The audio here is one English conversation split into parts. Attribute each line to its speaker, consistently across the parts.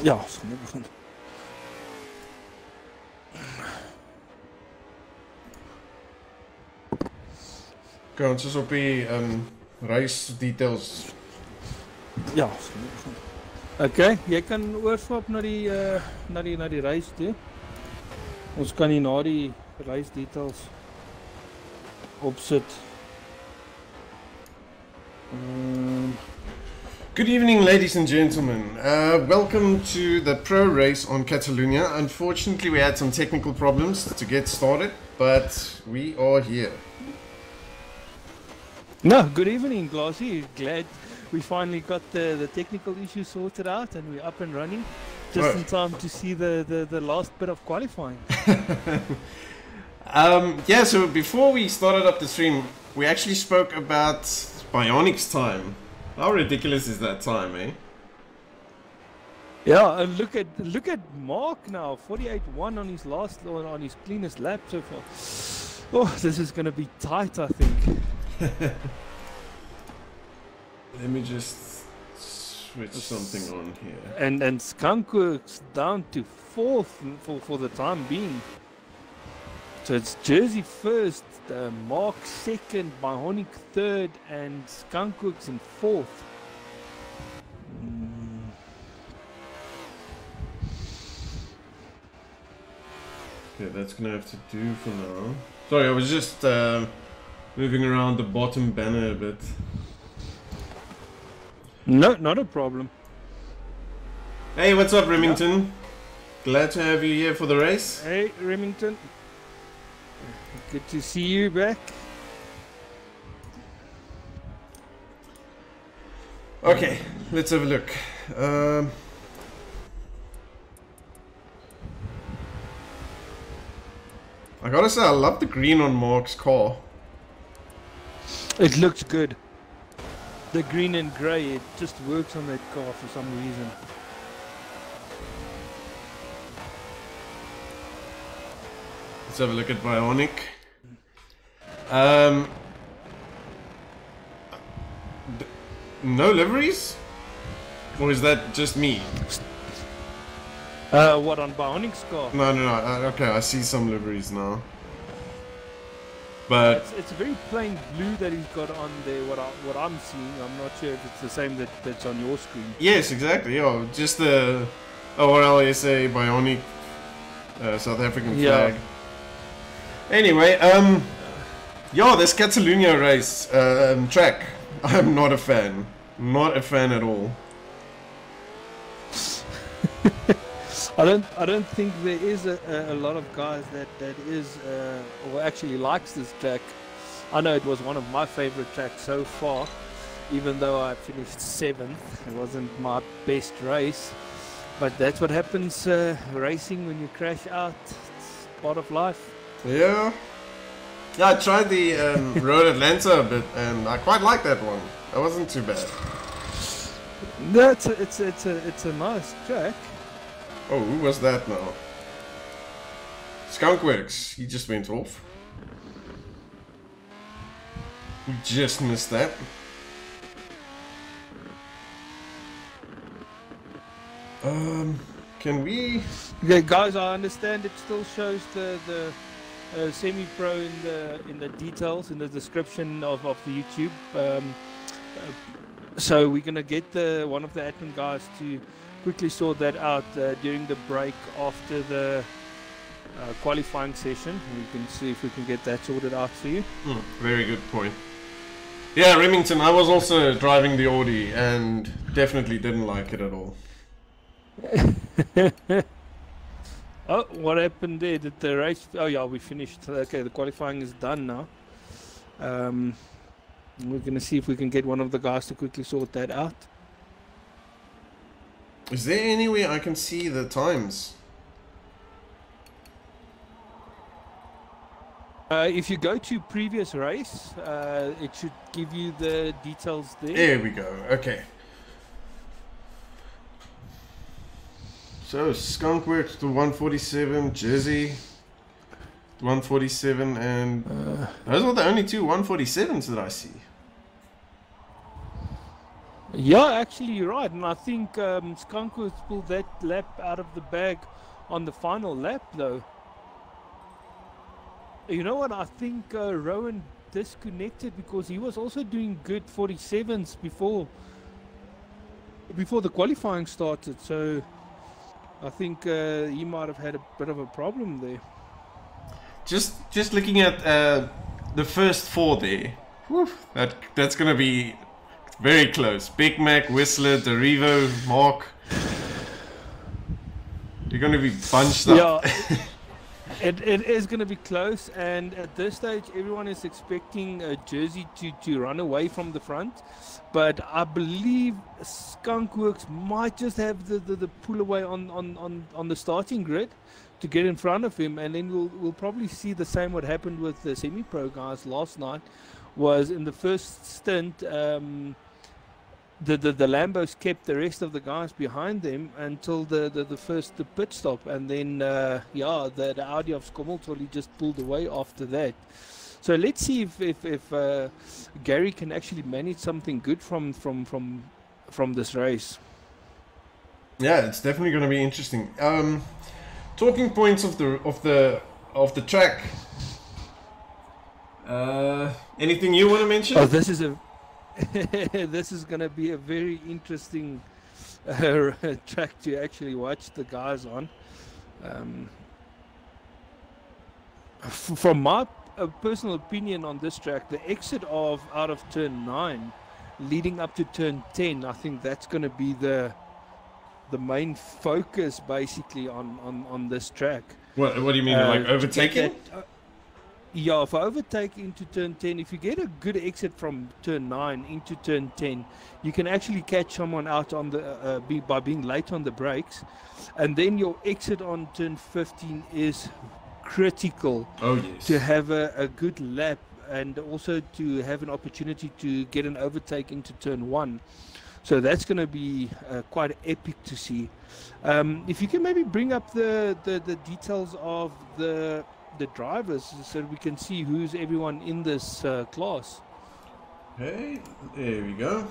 Speaker 1: Ja, ons gaan net begin.
Speaker 2: Okay, ons is op die race details.
Speaker 1: Ja, ons gaan net begin. Okay, jy kan oorswap na die race toe. Ons kan hier na die race details opsit.
Speaker 2: Good evening, ladies and gentlemen. Welcome to the pro race on Catalunya. Unfortunately, we had some technical problems to get started, but we are here.
Speaker 1: No, good evening, Glassy. Glad we finally got the technical issue sorted out and we're up and running. Just in time to see the last bit of qualifying.
Speaker 2: Yeah, so before we started up the stream, we actually spoke about Bionic's time. How ridiculous is that time, eh?
Speaker 1: Yeah, and look at Mark now, 48.1 on his on his cleanest lap so far. Oh, this is going to be tight, I think.
Speaker 2: Let me just switch something on here.
Speaker 1: And Skunkworks down to 4th for the time being. So it's Jersey first, Mark second, Bionic third, and Skunkworks in 4th.
Speaker 2: Okay, that's gonna have to do for now. Sorry, I was just moving around the bottom banner a bit.
Speaker 1: No, not a problem.
Speaker 2: Hey, what's up, Remington? Yeah. Glad to have you here for the race.
Speaker 1: Hey, Remington. Good to see you back.
Speaker 2: Okay, let's have a look. I gotta say, I love the green on Mark's car.
Speaker 1: It looks good. The green and grey, it just works on that car for some reason.
Speaker 2: Let's have a look at Bionic. No liveries? Or is that just me?
Speaker 1: What, on Bionic's car?
Speaker 2: No. Okay, I see some liveries now. But
Speaker 1: it's a very plain blue that he's got on there. What I'm seeing, I'm not sure if it's the same that's on your screen.
Speaker 2: Yes, exactly. Yeah, just the ORLSA Bionic South African flag. Anyway, yeah, this Catalunya race track, I'm not a fan. Not a fan at all.
Speaker 1: I don't think there is a lot of guys that is or actually likes this track. I know it was one of my favorite tracks so far, even though I finished 7th. It wasn't my best race, but that's what happens racing when you crash out. It's part of life.
Speaker 2: Yeah. Yeah, I tried the Road Atlanta a bit, and I quite like that one. That wasn't too bad.
Speaker 1: No, it's a nice track.
Speaker 2: Oh, who was that now? Skunkworks. He just went off. We just missed that. Can we?
Speaker 1: Yeah, guys, I understand it still shows the semi-pro in the details in the description of the YouTube. So we're gonna get one of the admin guys to quickly sort that out during the break after the qualifying session. We can see if we can get that sorted out for you.
Speaker 2: Very good point. Yeah, Remington, I was also driving the Audi and definitely didn't like it at all.
Speaker 1: Oh, what happened there? Did the race... Oh yeah, we finished. Okay, the qualifying is done now. We're going to see if we can get one of the guys to quickly sort that out.
Speaker 2: Is there any way I can see the times?
Speaker 1: If you go to previous race, it should give you the details there.
Speaker 2: There we go. Okay. So Skunkworks to 147, Jersey 147, and those are the only two 147s that I see.
Speaker 1: Yeah, actually, you're right. And I think Skankus pulled that lap out of the bag on the final lap, though. You know what? I think Rowan disconnected because he was also doing good 47s before the qualifying started. So I think he might have had a bit of a problem there.
Speaker 2: Just looking at the first four there, whew, that's gonna be very close. Big Mac, Whistler, Derivo, Mark. You're gonna be bunched up.
Speaker 1: Yeah, it is going to be close, and at this stage, everyone is expecting Jersey to run away from the front. But I believe Skunkworks might just have the pull away on the starting grid to get in front of him, and then we'll probably see the same what happened with the semi-pro guys last night. Was in the first stint. The Lambos kept the rest of the guys behind them until the first pit stop, and then the Audi of Skommeltolly just pulled away after that. So let's see if Gary can actually manage something good from this race.
Speaker 2: Yeah, it's definitely going to be interesting. Talking points of the track. Anything you want to mention?
Speaker 1: Oh, this is going to be a very interesting track to actually watch the guys on. From my personal opinion on this track, the exit out of turn 9 leading up to turn 10, I think that's going to be the main focus basically on this track.
Speaker 2: What do you mean, like overtaking?
Speaker 1: Yeah, for overtake into turn 10, if you get a good exit from turn 9 into turn 10, you can actually catch someone out on the by being late on the brakes, and then your exit on turn 15 is critical.
Speaker 2: Oh, yes.
Speaker 1: To have a good lap, and also to have an opportunity to get an overtake into turn 1. So that's going to be quite epic to see. If you can maybe bring up the details of the drivers so we can see who's everyone in this class.
Speaker 2: Okay, there we go.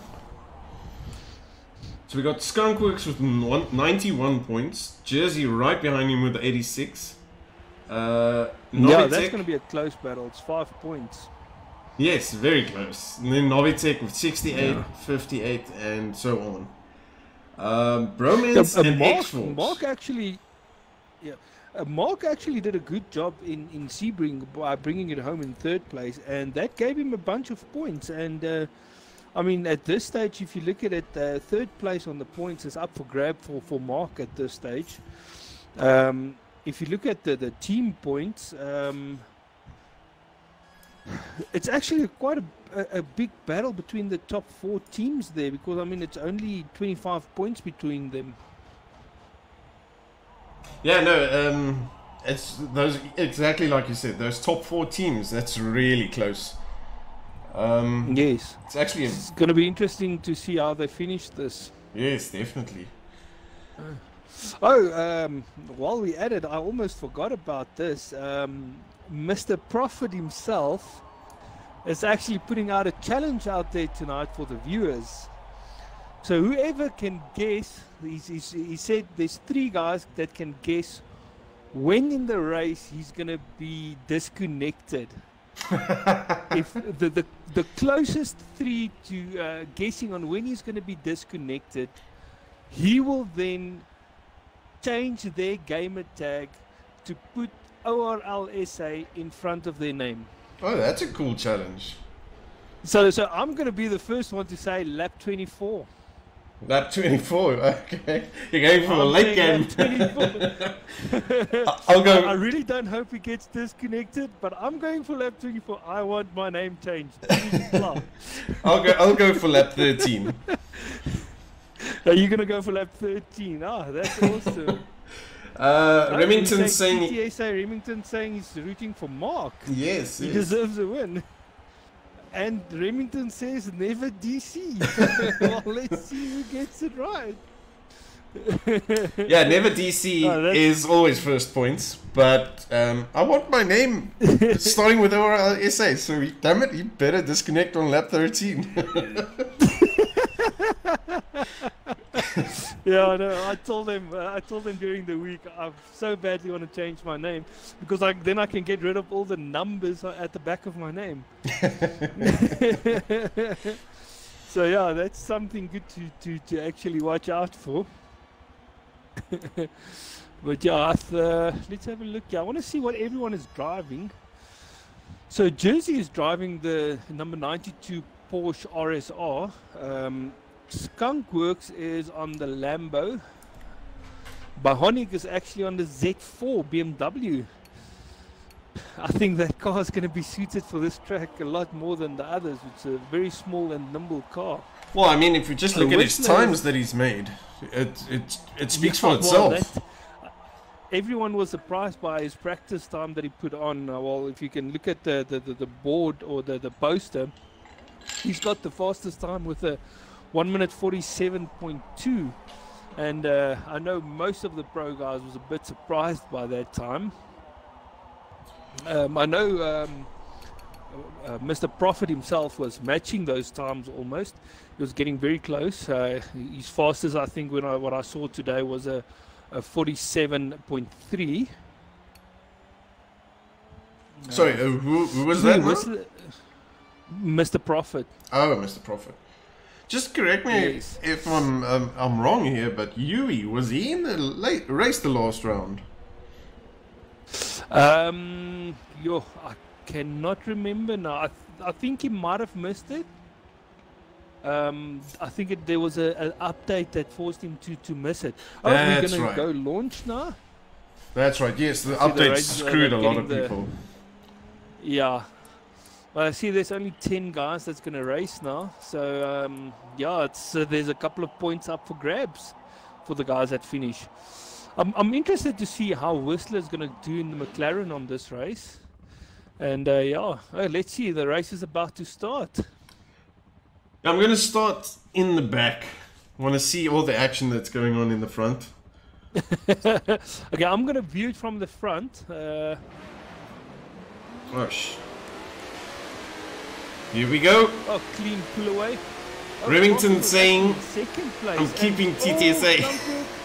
Speaker 2: So we got Skunkworks with 91 points, Jersey right behind him with 86.
Speaker 1: Yeah, that's going to be a close battle. It's 5 points.
Speaker 2: Yes, very close. And then Novitech with 68, 58, and so on. Bromance and X-Force.
Speaker 1: Mark actually did a good job in Sebring by bringing it home in 3rd place, and that gave him a bunch of points. And I mean, at this stage, if you look at it, 3rd place on the points is up for grab for Mark at this stage. If you look at the team points, it's actually quite a big battle between the top 4 teams there, because I mean it's only 25 points between them.
Speaker 2: Yeah, no, it's those exactly like you said. Those top 4 teams. That's really close.
Speaker 1: Yes,
Speaker 2: it's
Speaker 1: going to be interesting to see how they finish this.
Speaker 2: Yes, definitely.
Speaker 1: While we at it, I almost forgot about this. Mr. Prophet himself is actually putting out a challenge out there tonight for the viewers. So whoever can guess, he said there's 3 guys that can guess when in the race he's going to be disconnected. If the closest 3 to guessing on when he's going to be disconnected, he will then change their gamer tag to put ORLSA in front of their name.
Speaker 2: Oh, that's a cool challenge.
Speaker 1: So I'm going to be the first one to say lap 24.
Speaker 2: Lap 24, okay. You're going for a late game. I'll go.
Speaker 1: I really don't hope he gets disconnected, but I'm going for lap 24. I want my name changed.
Speaker 2: I'll go for lap 13.
Speaker 1: Are you going to go for lap 13? That's awesome.
Speaker 2: Remington saying...
Speaker 1: GTSA Remington saying he's rooting for Mark.
Speaker 2: Yes.
Speaker 1: He deserves a win. And Remington says never DC. Well, let's see who gets it right.
Speaker 2: Yeah, never DC is always first points, but I want my name starting with ORLSA, so damn it, you better disconnect on lap 13.
Speaker 1: Yeah, no, I told them during the week I so badly want to change my name because then I can get rid of all the numbers at the back of my name. So yeah, that's something good to actually watch out for. But yeah, let's have a look. Yeah, I want to see what everyone is driving. So Jersey is driving the number 92 Porsche RSR. Skunkworks is on the Lambo. Bionic is actually on the Z4 BMW. I think that car is going to be suited for this track a lot more than the others. It's a very small and nimble car.
Speaker 2: Well, I mean, if we just look at his times that he's made, it speaks for itself.
Speaker 1: Everyone was surprised by his practice time that he put on. Well, if you can look at the board or the poster, he's got the fastest time with a 1 minute 47.2. And I know most of the pro guys was a bit surprised by that time. I know Mr. Prophet himself was matching those times almost. He was getting very close. His fastest, I think, what I saw today was a 47.3.
Speaker 2: Sorry, who was that?
Speaker 1: Mr. Prophet.
Speaker 2: Oh, Mr. Prophet. Just correct me if I'm wrong here, but Yui, was he in the race the last round?
Speaker 1: I cannot remember now. I think he might have missed it. I think there was an update that forced him to miss it. Oh, we're going to go launch now?
Speaker 2: That's right, yes, the update screwed a lot of people.
Speaker 1: Yeah. Well, I see there's only 10 guys that's going to race now. So, yeah, there's a couple of points up for grabs for the guys that finish. I'm interested to see how Whistler is going to do in the McLaren on this race. And, yeah, let's see. The race is about to start.
Speaker 2: I'm going to start in the back. I want to see all the action that's going on in the front.
Speaker 1: Okay, I'm going to view it from the front.
Speaker 2: Here we go.
Speaker 1: Oh, clean pull away. Oh,
Speaker 2: Remington saying,
Speaker 1: second place.
Speaker 2: I'm keeping TTSA.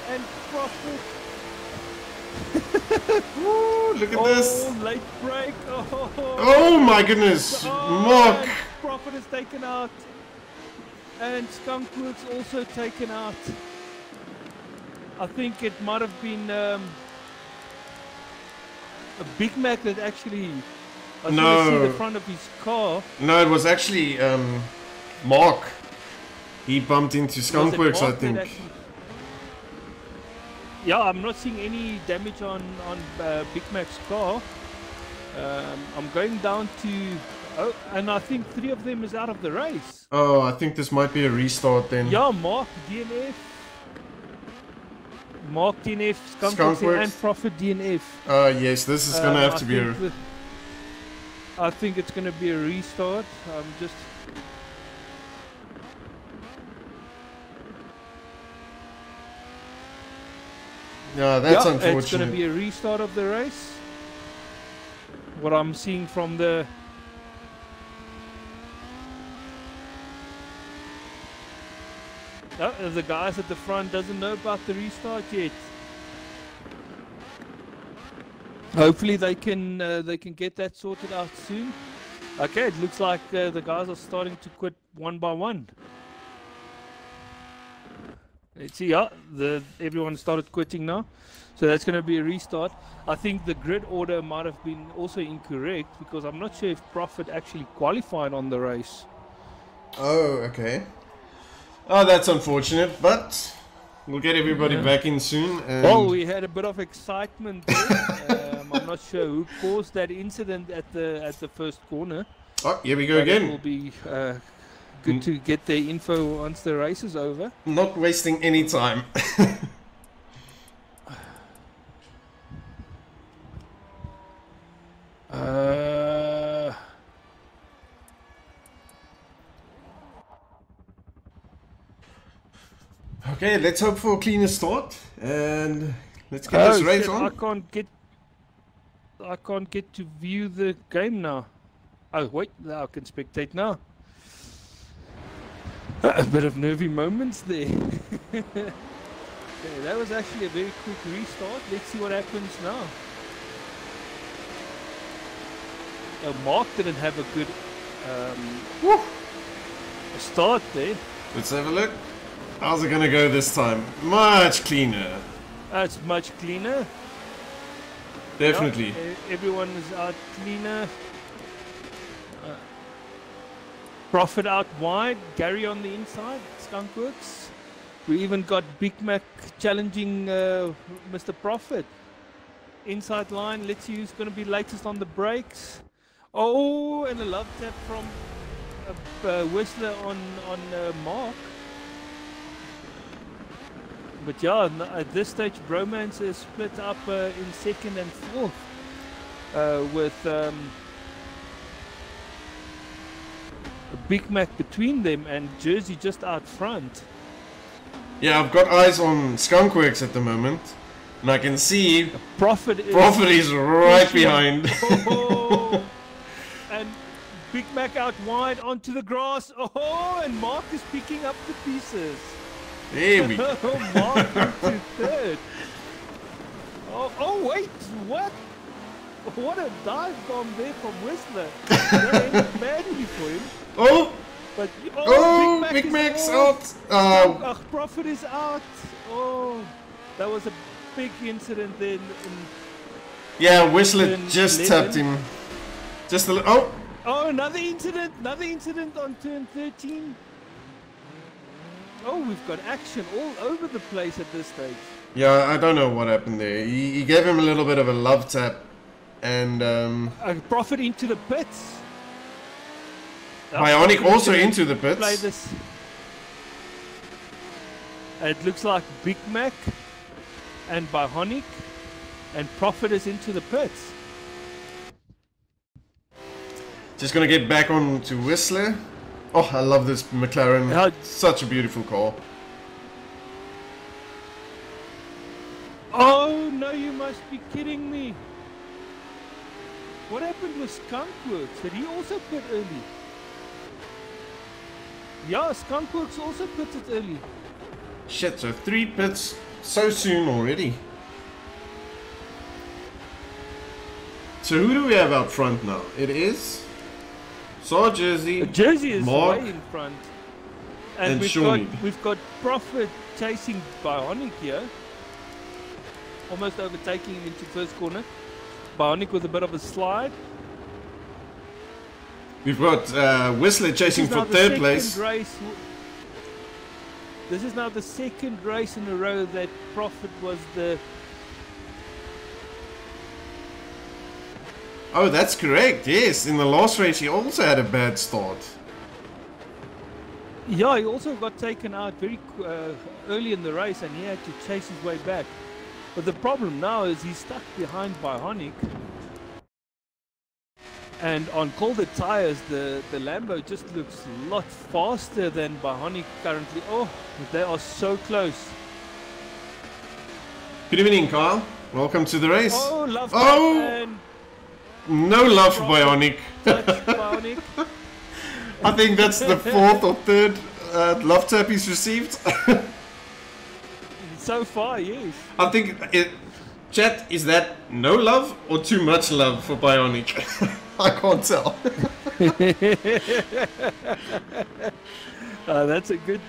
Speaker 1: And Prophet.
Speaker 2: Ooh, look at this.
Speaker 1: Late break.
Speaker 2: Oh my goodness. Mark.
Speaker 1: Prophet is taken out. And Skunkworks also taken out. I think it might have been a Big Mac that actually... I see the front of his car.
Speaker 2: No, it was actually Mark. He bumped into Skunkworks, I think.
Speaker 1: Yeah, I'm not seeing any damage on Big Mac's car. I'm going down to... Oh, and I think 3 of them is out of the race.
Speaker 2: Oh, I think this might be a restart then.
Speaker 1: Yeah, Mark DNF, Skunkworks and Prophet DNF.
Speaker 2: Yes, this is going to have to be a...
Speaker 1: I think it's going to be a restart. Just...
Speaker 2: Yeah, that's unfortunate.
Speaker 1: It's going to be a restart of the race. What I'm seeing from the... the guys at the front doesn't know about the restart yet. Hopefully they can get that sorted out soon. Okay, it looks like the guys are starting to quit one by one. Let's see, everyone started quitting now. So that's going to be a restart. I think the grid order might have been also incorrect because I'm not sure if Prophet actually qualified on the race.
Speaker 2: Oh, okay. Oh, that's unfortunate, but we'll get everybody back in soon. And
Speaker 1: well, we had a bit of excitement there. I'm not sure who caused that incident at the first corner.
Speaker 2: Oh, here we go again.
Speaker 1: It will be good to get the info once the race is over.
Speaker 2: Not wasting any time. Okay, let's hope for a cleaner start and let's get this race on.
Speaker 1: I can't get to view the game now. Oh wait, now I can spectate now. A bit of nervy moments there. Okay, that was actually a very quick restart. Let's see what happens now. Mark didn't have a good start there.
Speaker 2: Let's have a look. How's it gonna go this time? Much cleaner.
Speaker 1: That's much cleaner.
Speaker 2: Definitely.
Speaker 1: Yeah, everyone is out cleaner. Profit out wide. Gary on the inside. Skunkworks. We even got Big Mac challenging Mr. Profit. Inside line. Let's see who's going to be latest on the brakes. Oh, and a love tap from Whistler on Mark. But yeah, at this stage, Bromance is split up in second and fourth with Big Mac between them and Jersey just out front.
Speaker 2: Yeah, I've got eyes on Skunkworks at the moment, and I can see
Speaker 1: Profit
Speaker 2: is right behind.
Speaker 1: Oh, and Big Mac out wide onto the grass. Oh, and Mark is picking up the pieces.
Speaker 2: There we go.
Speaker 1: Mark into third. Oh wait, what? What a dive bomb there from Whistler. That ended badly for him.
Speaker 2: Oh!
Speaker 1: But
Speaker 2: Big Mac's out.
Speaker 1: Profit is out. Oh, that was a big incident then.
Speaker 2: Yeah, Whistler just tapped him. Just a little.
Speaker 1: Oh, another incident on turn 13. Oh, we've got action all over the place at this stage.
Speaker 2: Yeah, I don't know what happened there. He gave him a little bit of a love tap, and
Speaker 1: Profit into the pits.
Speaker 2: Bionic also into the pits.
Speaker 1: Play this. It looks like Big Mac and Bionic and Profit is into the pits.
Speaker 2: Just gonna get back on to Whistler. Oh, I love this McLaren. Such a beautiful car.
Speaker 1: Oh no, you must be kidding me. What happened with Skunkworks? Did he also pit early? Yeah, Skunkworks also pitted early.
Speaker 2: Shit, so 3 pits so soon already. So who do we have out front now? It is Jersey.
Speaker 1: Jersey is
Speaker 2: Mark,
Speaker 1: way in front.
Speaker 2: and
Speaker 1: we've got Profit chasing Bionic here. Almost overtaking him into first corner. Bionic with a bit of a slide.
Speaker 2: We've got Whistler chasing for third place.
Speaker 1: This is now the second race in a row that Profit was the...
Speaker 2: Oh, that's correct. Yes, in the last race he also had a bad start.
Speaker 1: Yeah, he also got taken out very early in the race and he had to chase his way back. But the problem now is he's stuck behind Bionic. And on colder tires, the Lambo just looks a lot faster than Bionic currently. Oh, they are so close.
Speaker 2: Good evening, Kyle. Welcome to the race.
Speaker 1: Oh, love
Speaker 2: and no love for Bionic.
Speaker 1: Bionic.
Speaker 2: I think that's the 4th or 3rd love tap he's received.
Speaker 1: So far, yes.
Speaker 2: I think chat, is that no love or too much love for Bionic? I can't tell.
Speaker 1: That's a good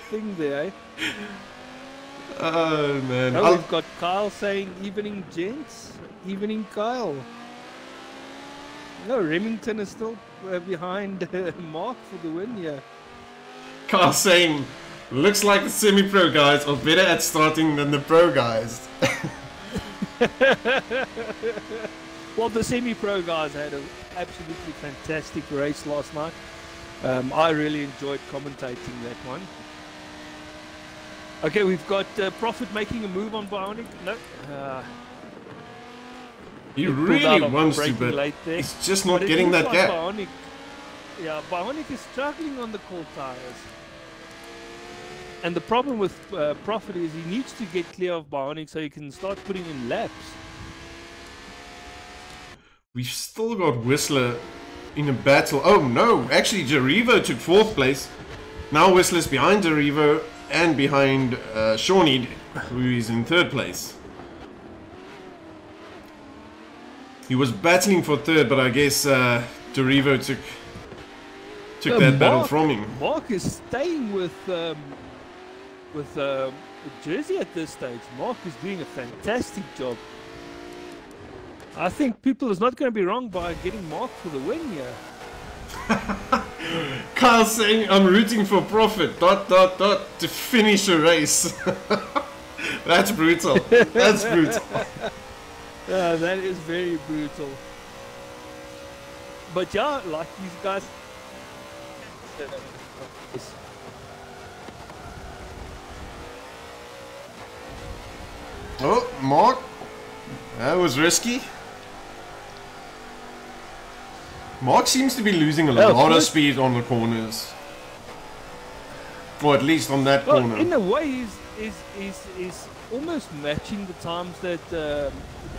Speaker 1: thing there, eh?
Speaker 2: Oh man.
Speaker 1: Now we've got Kyle saying evening gents, evening Kyle. No, Remington is still behind Mark for the win, yeah.
Speaker 2: Kyle saying, looks like the semi-pro guys are better at starting than the pro guys.
Speaker 1: Well, the semi-pro guys had an absolutely fantastic race last night. I really enjoyed commentating that one. Okay, we've got Profit making a move on Bionic. No.
Speaker 2: He really wants to, but he's just not getting that gap.
Speaker 1: Bionic, yeah, Bionic is struggling on the cold tires. And the problem with Profit is he needs to get clear of Bionic so he can start putting in laps.
Speaker 2: We've still got Whistler in a battle. Oh no, actually Jarivo took 4th place. Now Whistler's behind Derivo and behind Shawnee, who is in 3rd place. He was battling for 3rd, but I guess Derivo took that battle from him.
Speaker 1: Mark is staying with Jersey at this stage. Mark is doing a fantastic job. I think people is not going to be wrong by getting Mark for the win here.
Speaker 2: Kyle saying, I'm rooting for Profit, ... to finish a race. That's brutal. That's brutal.
Speaker 1: Yeah, that is very brutal. But yeah, like these guys...
Speaker 2: Oh, Mark. That was risky. Mark seems to be losing a lot of speed on the corners. Or at least on that corner.
Speaker 1: In a way, is almost matching the times that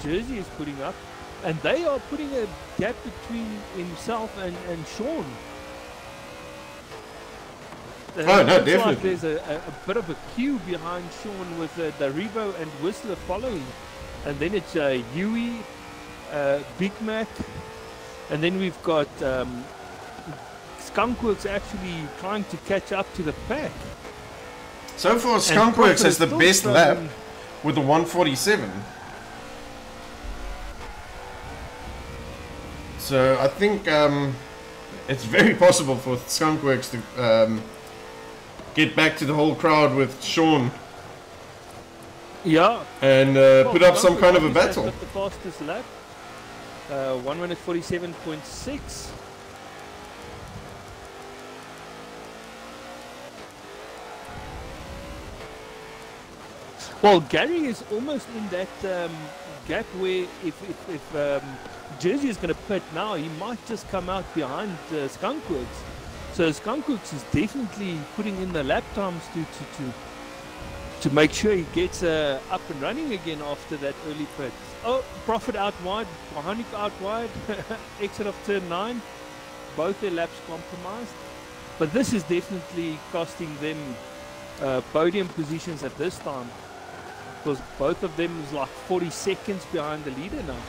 Speaker 1: Jersey is putting up. And they are putting a gap between himself and Sean.
Speaker 2: Oh, no, definitely.
Speaker 1: Like there's a bit of a queue behind Sean with Derivo and Whistler following. And then it's Huey, Big Mac. And then we've got Skunkworks actually trying to catch up to the pack.
Speaker 2: So far, Skunkworks has the best lap with the 147. So I think it's very possible for Skunkworks to get back to the whole crowd with Sean.
Speaker 1: Yeah.
Speaker 2: And put up some kind of a battle.
Speaker 1: The fastest lap. 1 minute 47.6. Well, Gary is almost in that gap where if Jersey is going to pit now, he might just come out behind Skunkworks. So Skunkworks is definitely putting in the lap times to make sure he gets up and running again after that early pit. Oh, Profit out wide, Mahonic out wide, exit of turn 9. Both their laps compromised. But this is definitely costing them podium positions at this time. Because both of them is like 40 seconds behind the leader now.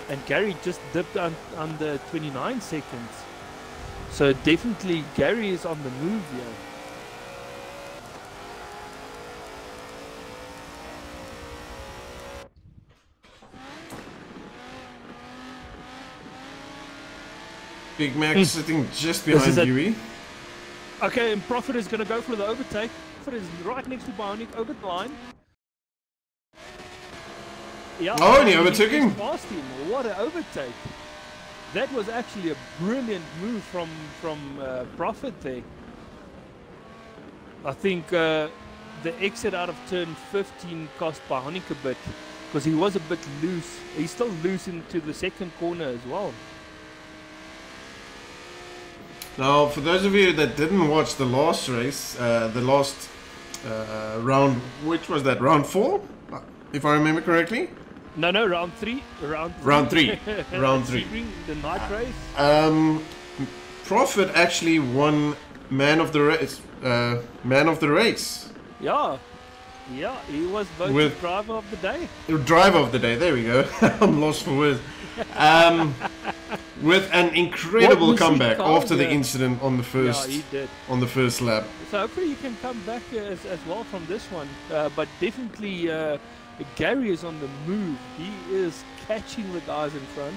Speaker 1: And Gary just dipped under 29 seconds. So definitely Gary is on the move here.
Speaker 2: Big Mac sitting just behind Huey.
Speaker 1: Okay, and Profit is going to go for the overtake. Profit is right next to Bionic over the line. Yeah,
Speaker 2: oh, and he overtook him.
Speaker 1: Past him. What an overtake. That was actually a brilliant move from Profit there. I think the exit out of turn 15 cost Bionic a bit because he was a bit loose. He's still loose into the second corner as well.
Speaker 2: Now, for those of you that didn't watch the last race, the last round, which was that, round 4, if I remember correctly?
Speaker 1: No, round 3.
Speaker 2: Round 3. Round 3.
Speaker 1: The night race.
Speaker 2: Profit actually won man of the race.
Speaker 1: Yeah, he was voted driver of the day.
Speaker 2: Driver of the day. There we go. I'm lost for words. With an incredible comeback after the incident on the first lap.
Speaker 1: So hopefully you can come back as well from this one. But definitely Gary is on the move. He is catching the guys in front.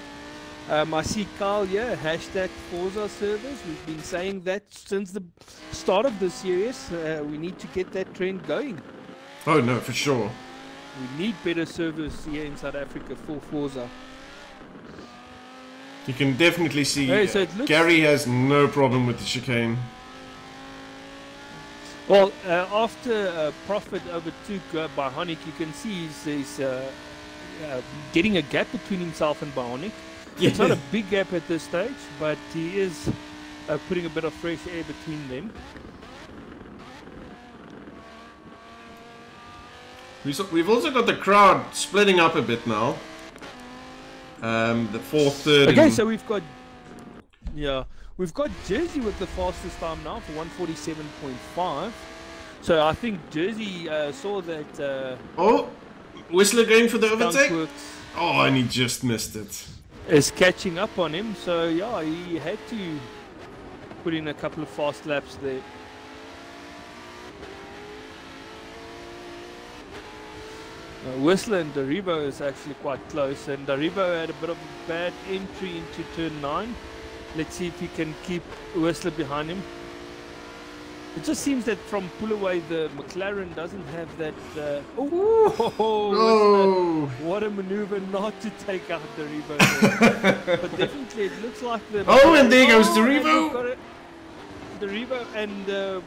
Speaker 1: I see Carl here, hashtag Forza service. We've been saying that since the start of the series. We need to get that trend going.
Speaker 2: Oh no, for sure.
Speaker 1: We need better service here in South Africa for Forza.
Speaker 2: You can definitely see Gary has no problem with the chicane.
Speaker 1: Well, after Profit overtook Bionic, you can see he's getting a gap between himself and Bionic. Yeah. It's not a big gap at this stage, but he is putting a bit of fresh air between them.
Speaker 2: We've also got the crowd splitting up a bit now. The 4th, 3rd.
Speaker 1: Okay, so we've got we've got Jersey with the fastest time now for 147.5. So I think Jersey saw that.
Speaker 2: Oh, Whistler going for the overtake.
Speaker 1: Skunkworks
Speaker 2: Oh, and he just missed it.
Speaker 1: is catching up on him. So yeah, he had to put in a couple of fast laps there. Whistler and Daribo is actually quite close, and Daribo had a bit of a bad entry into turn 9. Let's see if he can keep Whistler behind him. It just seems that from pull away the McLaren doesn't have that.
Speaker 2: No.
Speaker 1: What a maneuver not to take out Daribo there. But definitely it looks like the.
Speaker 2: Oh, and there goes Daribo.
Speaker 1: Daribo and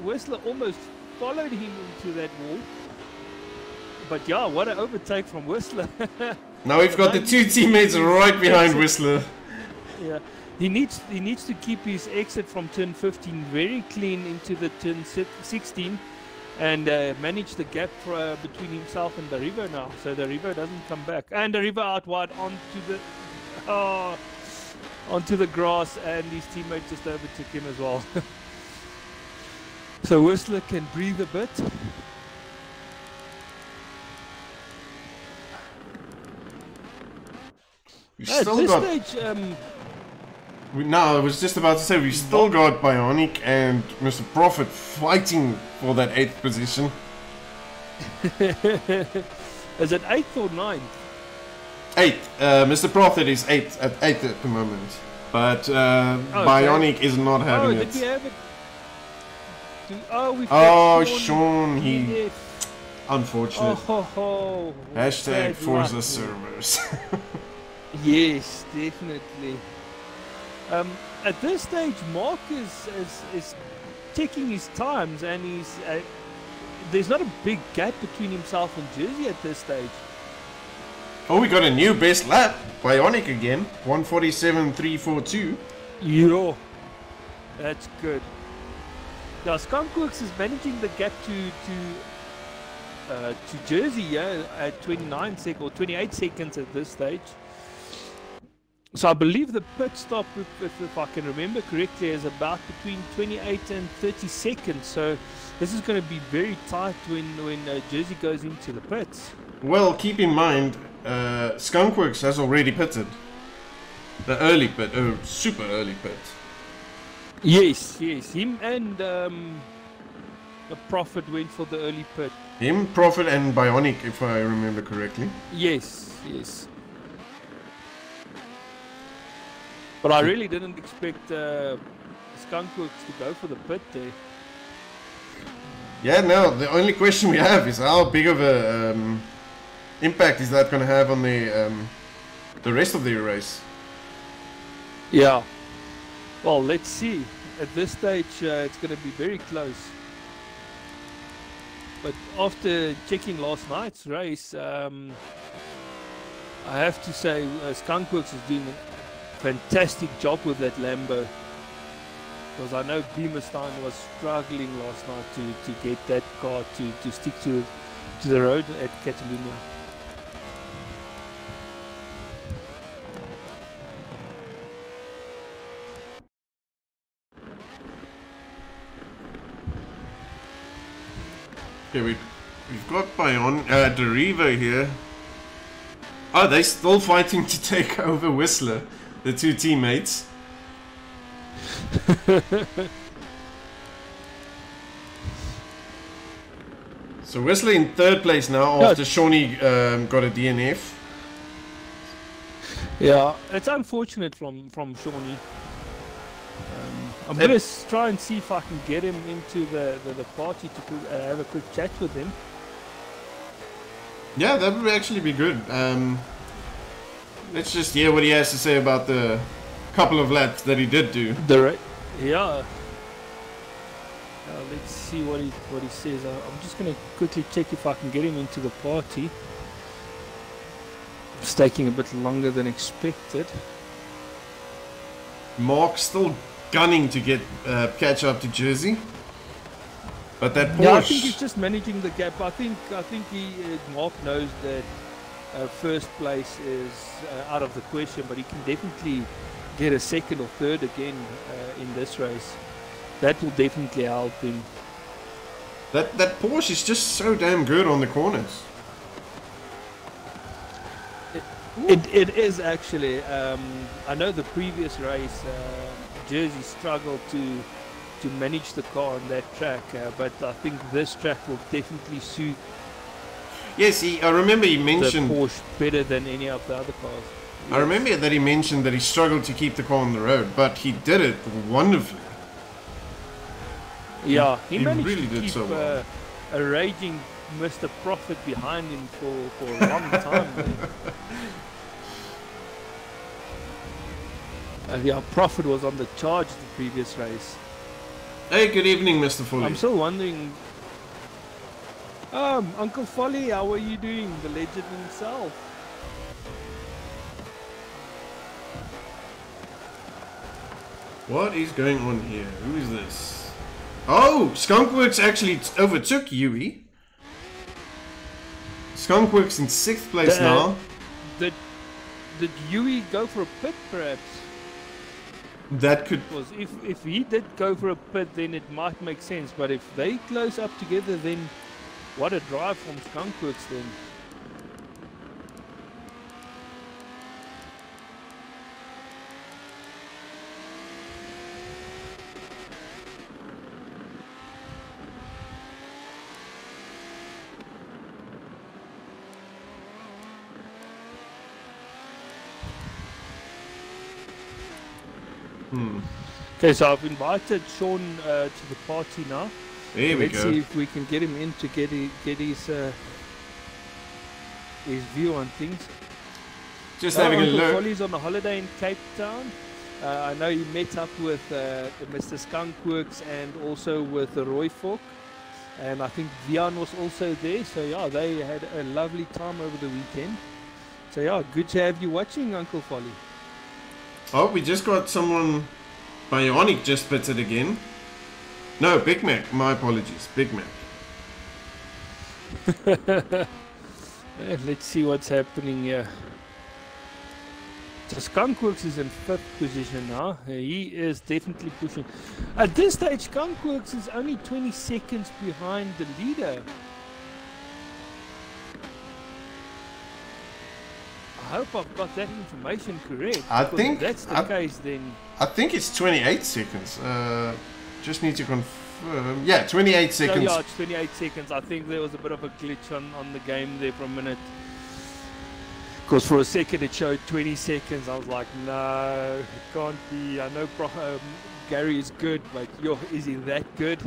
Speaker 1: Whistler almost followed him into that wall. But yeah, what an overtake from Whistler.
Speaker 2: Now we've got the two teammates right behind Whistler.
Speaker 1: Yeah, he needs to keep his exit from turn 15 very clean into the turn 16, and manage the gap between himself and Daribo now, so Daribo doesn't come back. And Daribo out wide onto the grass, and his teammate just overtook him as well. So Whistler can breathe a bit.
Speaker 2: We've
Speaker 1: At
Speaker 2: still
Speaker 1: this
Speaker 2: got.
Speaker 1: stage,
Speaker 2: No, I was just about to say we've still got Bionic and Mr. Prophet fighting for that 8th position.
Speaker 1: is it 8th or 9th?
Speaker 2: 8th. Mr. Prophet is 8th at the moment, but Bionic is not having
Speaker 1: did
Speaker 2: it.
Speaker 1: we have it? We've
Speaker 2: Oh,
Speaker 1: got
Speaker 2: Sean, he
Speaker 1: DNF.
Speaker 2: unfortunate. Hashtag
Speaker 1: bad
Speaker 2: Forza
Speaker 1: luck.
Speaker 2: servers.
Speaker 1: Yes, definitely. At this stage, Mark is checking his times, and he's there's not a big gap between himself and Jersey at this stage.
Speaker 2: Oh, we got a new best lap. Bionic again. 147.342.
Speaker 1: Yeah, that's good. Now Skunkworks is managing the gap to Jersey, yeah, at 29 or 28 seconds at this stage. So I believe the pit stop, if I can remember correctly, is about between 28 and 30 seconds. So this is going to be very tight when Jersey goes into the pits.
Speaker 2: Well, keep in mind, Skunkworks has already pitted. The early pit, super early pit.
Speaker 1: Yes, him and the Prophet went for the early pit.
Speaker 2: Him, Prophet, and Bionic, if I remember correctly.
Speaker 1: Yes. But I really didn't expect Skunkworks to go for the pit there.
Speaker 2: Yeah, no, the only question we have is how big of a impact is that going to have on the rest of the race?
Speaker 1: Yeah. Well, let's see. At this stage, it's going to be very close. But after checking last night's race, I have to say Skunkworks is doing a fantastic job with that Lambo. Because I know Beamerstein was struggling last night to get that car to stick to the road at Catalunya.
Speaker 2: Okay, we've got Derivo here. Oh, they're still fighting to take over Whistler, the two teammates. So Whistler in third place now after Shawnee got a DNF.
Speaker 1: Yeah, it's unfortunate from Shawnee. I'm going to try and see if I can get him into the party to have a quick chat with him.
Speaker 2: Yeah, that would actually be good. Let's just hear what he has to say about the couple of laps that he did do.
Speaker 1: Yeah. Let's see what he says. I'm just going to quickly check if I can get him into the party. It's taking a bit longer than expected.
Speaker 2: Mark still gunning to get catch up to Jersey, but that Porsche.
Speaker 1: Yeah, I think he's just managing the gap. I think Mark knows that first place is out of the question, but he can definitely get a second or third again in this race. That will definitely help him.
Speaker 2: That Porsche is just so damn good on the corners.
Speaker 1: It is actually. I know the previous race, Jersey struggled to manage the car on that track, but I think this track will definitely suit.
Speaker 2: Yes, I remember he mentioned
Speaker 1: the Porsche better than any of the other cars. Yes.
Speaker 2: I remember that he mentioned that he struggled to keep the car on the road, but he did it wonderfully.
Speaker 1: Yeah, he managed
Speaker 2: really
Speaker 1: to
Speaker 2: did
Speaker 1: keep
Speaker 2: so well.
Speaker 1: A raging Mr. Profit behind him for a long time. Yeah, Profit was on the charge the previous race.
Speaker 2: Hey, good evening, Mr. Foley.
Speaker 1: I'm still wondering. Uncle Folly, how are you doing? The legend himself.
Speaker 2: What is going on here? Who is this? Oh, Skunkworks actually overtook Yui. Skunkworks in 6th place now.
Speaker 1: Did Yui go for a pit, perhaps?
Speaker 2: That could...
Speaker 1: Because if he did go for a pit, then it might make sense. But if they close up together, then what a drive from Skunkworks then. Okay, so I've invited Sean to the party now.
Speaker 2: There we go.
Speaker 1: Let's see if we can get him in to get his view on things.
Speaker 2: Just having a look.
Speaker 1: Folly's on a holiday in Cape Town. I know he met up with Mr. Skunkworks and also with Roy Falk. And I think Vian was also there. So yeah, they had a lovely time over the weekend. So yeah, good to have you watching, Uncle Folly.
Speaker 2: Oh, we just got someone... Bionic just pitted again. No, Big Mac. My apologies. Big Mac.
Speaker 1: Let's see what's happening here. So Skunkworks is in 5th position now. He is definitely pushing. At this stage, Skunkworks is only 20 seconds behind the leader. I hope I've got that information correct.
Speaker 2: I think
Speaker 1: if that's the case, then
Speaker 2: I think it's 28 seconds. Just need to confirm. Yeah, 28 seconds.
Speaker 1: Yeah, it's 28 seconds. I think there was a bit of a glitch on the game there for a minute. Because for a second it showed 20 seconds. I was like, no, it can't be. I know Gary is good, but is he that good?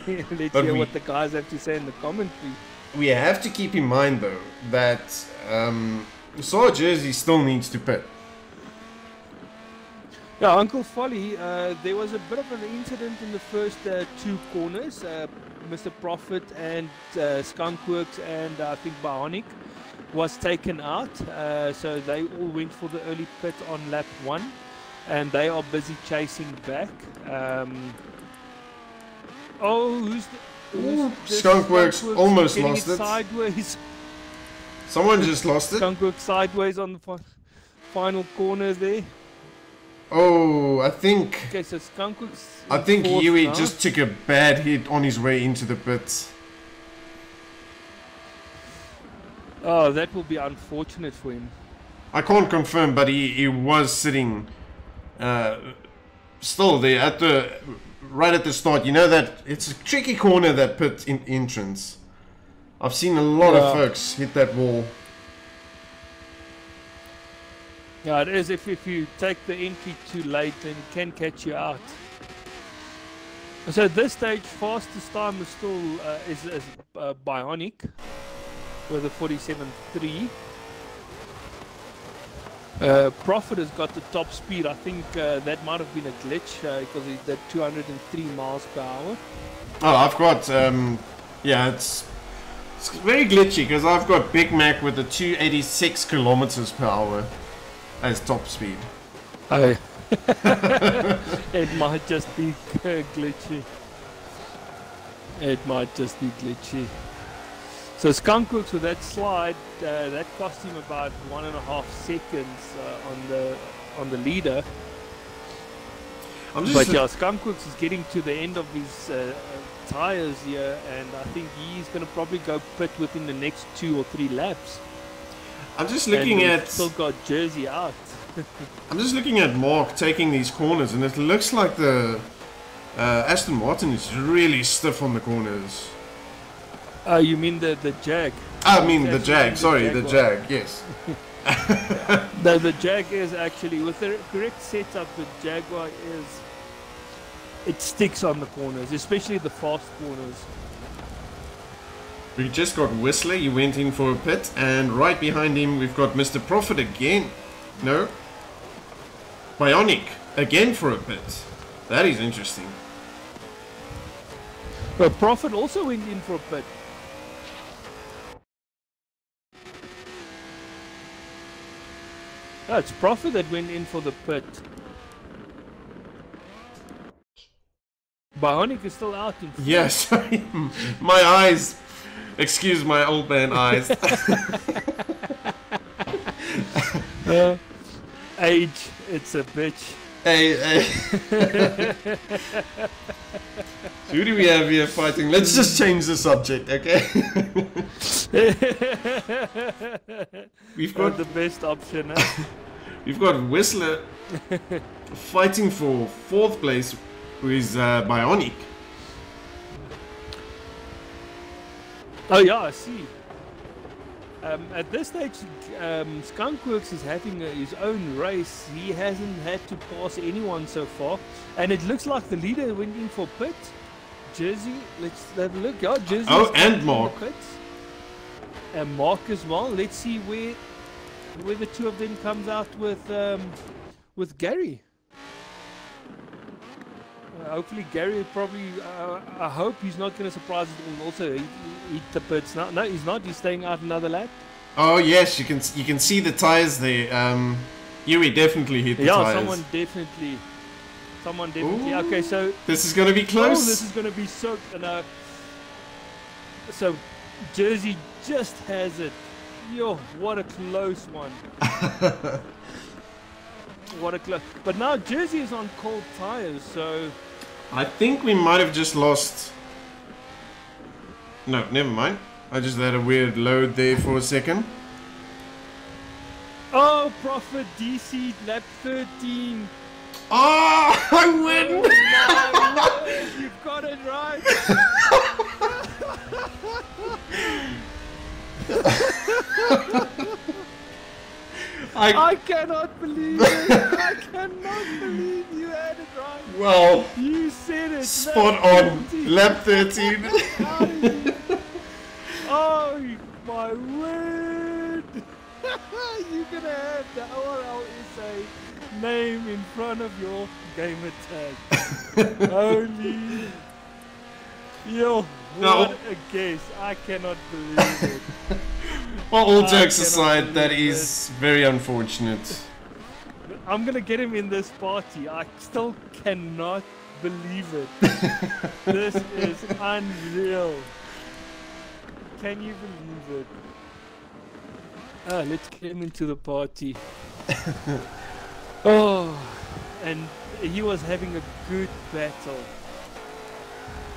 Speaker 1: Let's hear what the guys have to say in the commentary.
Speaker 2: We have to keep in mind, though, that Saw Jersey still needs to pit.
Speaker 1: Yeah, Uncle Folly, there was a bit of an incident in the first 2 corners. Mr. Profit and Skunkworks and I think Bionic was taken out. So they all went for the early pit on lap 1. And they are busy chasing back. Who's
Speaker 2: Skunkworks almost lost it.
Speaker 1: Sideways.
Speaker 2: Someone just lost it.
Speaker 1: Skunkworks sideways on the final corner there.
Speaker 2: Oh, I think...
Speaker 1: Okay, so Skunkworks...
Speaker 2: I think Yui just took a bad hit on his way into the pits.
Speaker 1: Oh, that will be unfortunate for him.
Speaker 2: I can't confirm, but he was sitting still there at right at the start. You know that it's a tricky corner, that pit entrance. I've seen a lot of folks hit that wall.
Speaker 1: Yeah, it is. If you take the entry too late, then it can catch you out. So at this stage, fastest time is still is Bionic with a 47.3. Profit has got the top speed. I think that might have been a glitch because he's at 203 miles per hour.
Speaker 2: Oh, I've got yeah, it's very glitchy because I've got Big Mac with the 286 kilometers per hour as top speed.
Speaker 1: Oh. It might just be glitchy. It might just be glitchy. So Skunkworks with that slide, that cost him about 1.5 seconds on the leader.
Speaker 2: I'm just
Speaker 1: But yeah, Skunkworks is getting to the end of his tires here, and I think he's going to probably go pit within the next 2 or 3 laps.
Speaker 2: I'm just looking at.
Speaker 1: Still got Jersey out.
Speaker 2: I'm just looking at Mark taking these corners, and it looks like the Aston Martin is really stiff on the corners.
Speaker 1: You mean the Jag?
Speaker 2: I mean the Jag. Sorry, the Jag. Yes.
Speaker 1: The Jag is actually, with the correct setup, the Jaguar is. It sticks on the corners, especially the fast corners.
Speaker 2: We just got Whistler, he went in for a pit, and right behind him we've got Mr. Profit again. No. Bionic again for a pit. That is interesting.
Speaker 1: But Profit also went in for a pit. Oh, it's Profit that went in for the pit. Bionic is still out in front.
Speaker 2: Yes, my eyes. Excuse my old man eyes.
Speaker 1: Age, it's a bitch.
Speaker 2: Hey. Who do we have here fighting? Let's just change the subject, okay? We've got
Speaker 1: the best option. Huh?
Speaker 2: We've got Whistler fighting for 4th place with Bionic.
Speaker 1: Oh yeah, I see. At this stage, Skunkworks is having his own race. He hasn't had to pass anyone so far, and it looks like the leader went in for pit. Jersey, let's have a look. Yeah, Jersey.
Speaker 2: Oh, and Mark.
Speaker 1: And Mark as well. Let's see where the two of them comes out with Gary. Hopefully Gary will probably, I hope he's not going to surprise us and also eat the pits. No, he's not. He's staying out another lap.
Speaker 2: Oh yes, you can see the tires there. Yuri definitely hit the tires.
Speaker 1: Yeah, someone definitely. Ooh, okay, so
Speaker 2: this is going to be close.
Speaker 1: Oh, this is going to be so. So Jersey just has it. Yo, what a close one. What a close. But now Jersey is on cold tires, so.
Speaker 2: I think we might have just lost. No, never mind. I just had a weird load there for a second.
Speaker 1: Oh, Profit DC lap 13.
Speaker 2: Oh, I win!
Speaker 1: Oh, no, you've got it right. I cannot believe it. I cannot believe you had it right.
Speaker 2: Well,
Speaker 1: you said it.
Speaker 2: Spot on. Lap 13.
Speaker 1: Oh my word. You're going to have the ORLSA name in front of your gamer tag. Holy. Yo, what a guess. I cannot believe it.
Speaker 2: Well, all jokes aside, that is very unfortunate.
Speaker 1: I'm gonna get him in this party. I still cannot believe it. This is unreal. Can you believe it? Let's get him into the party. Oh, and he was having a good battle.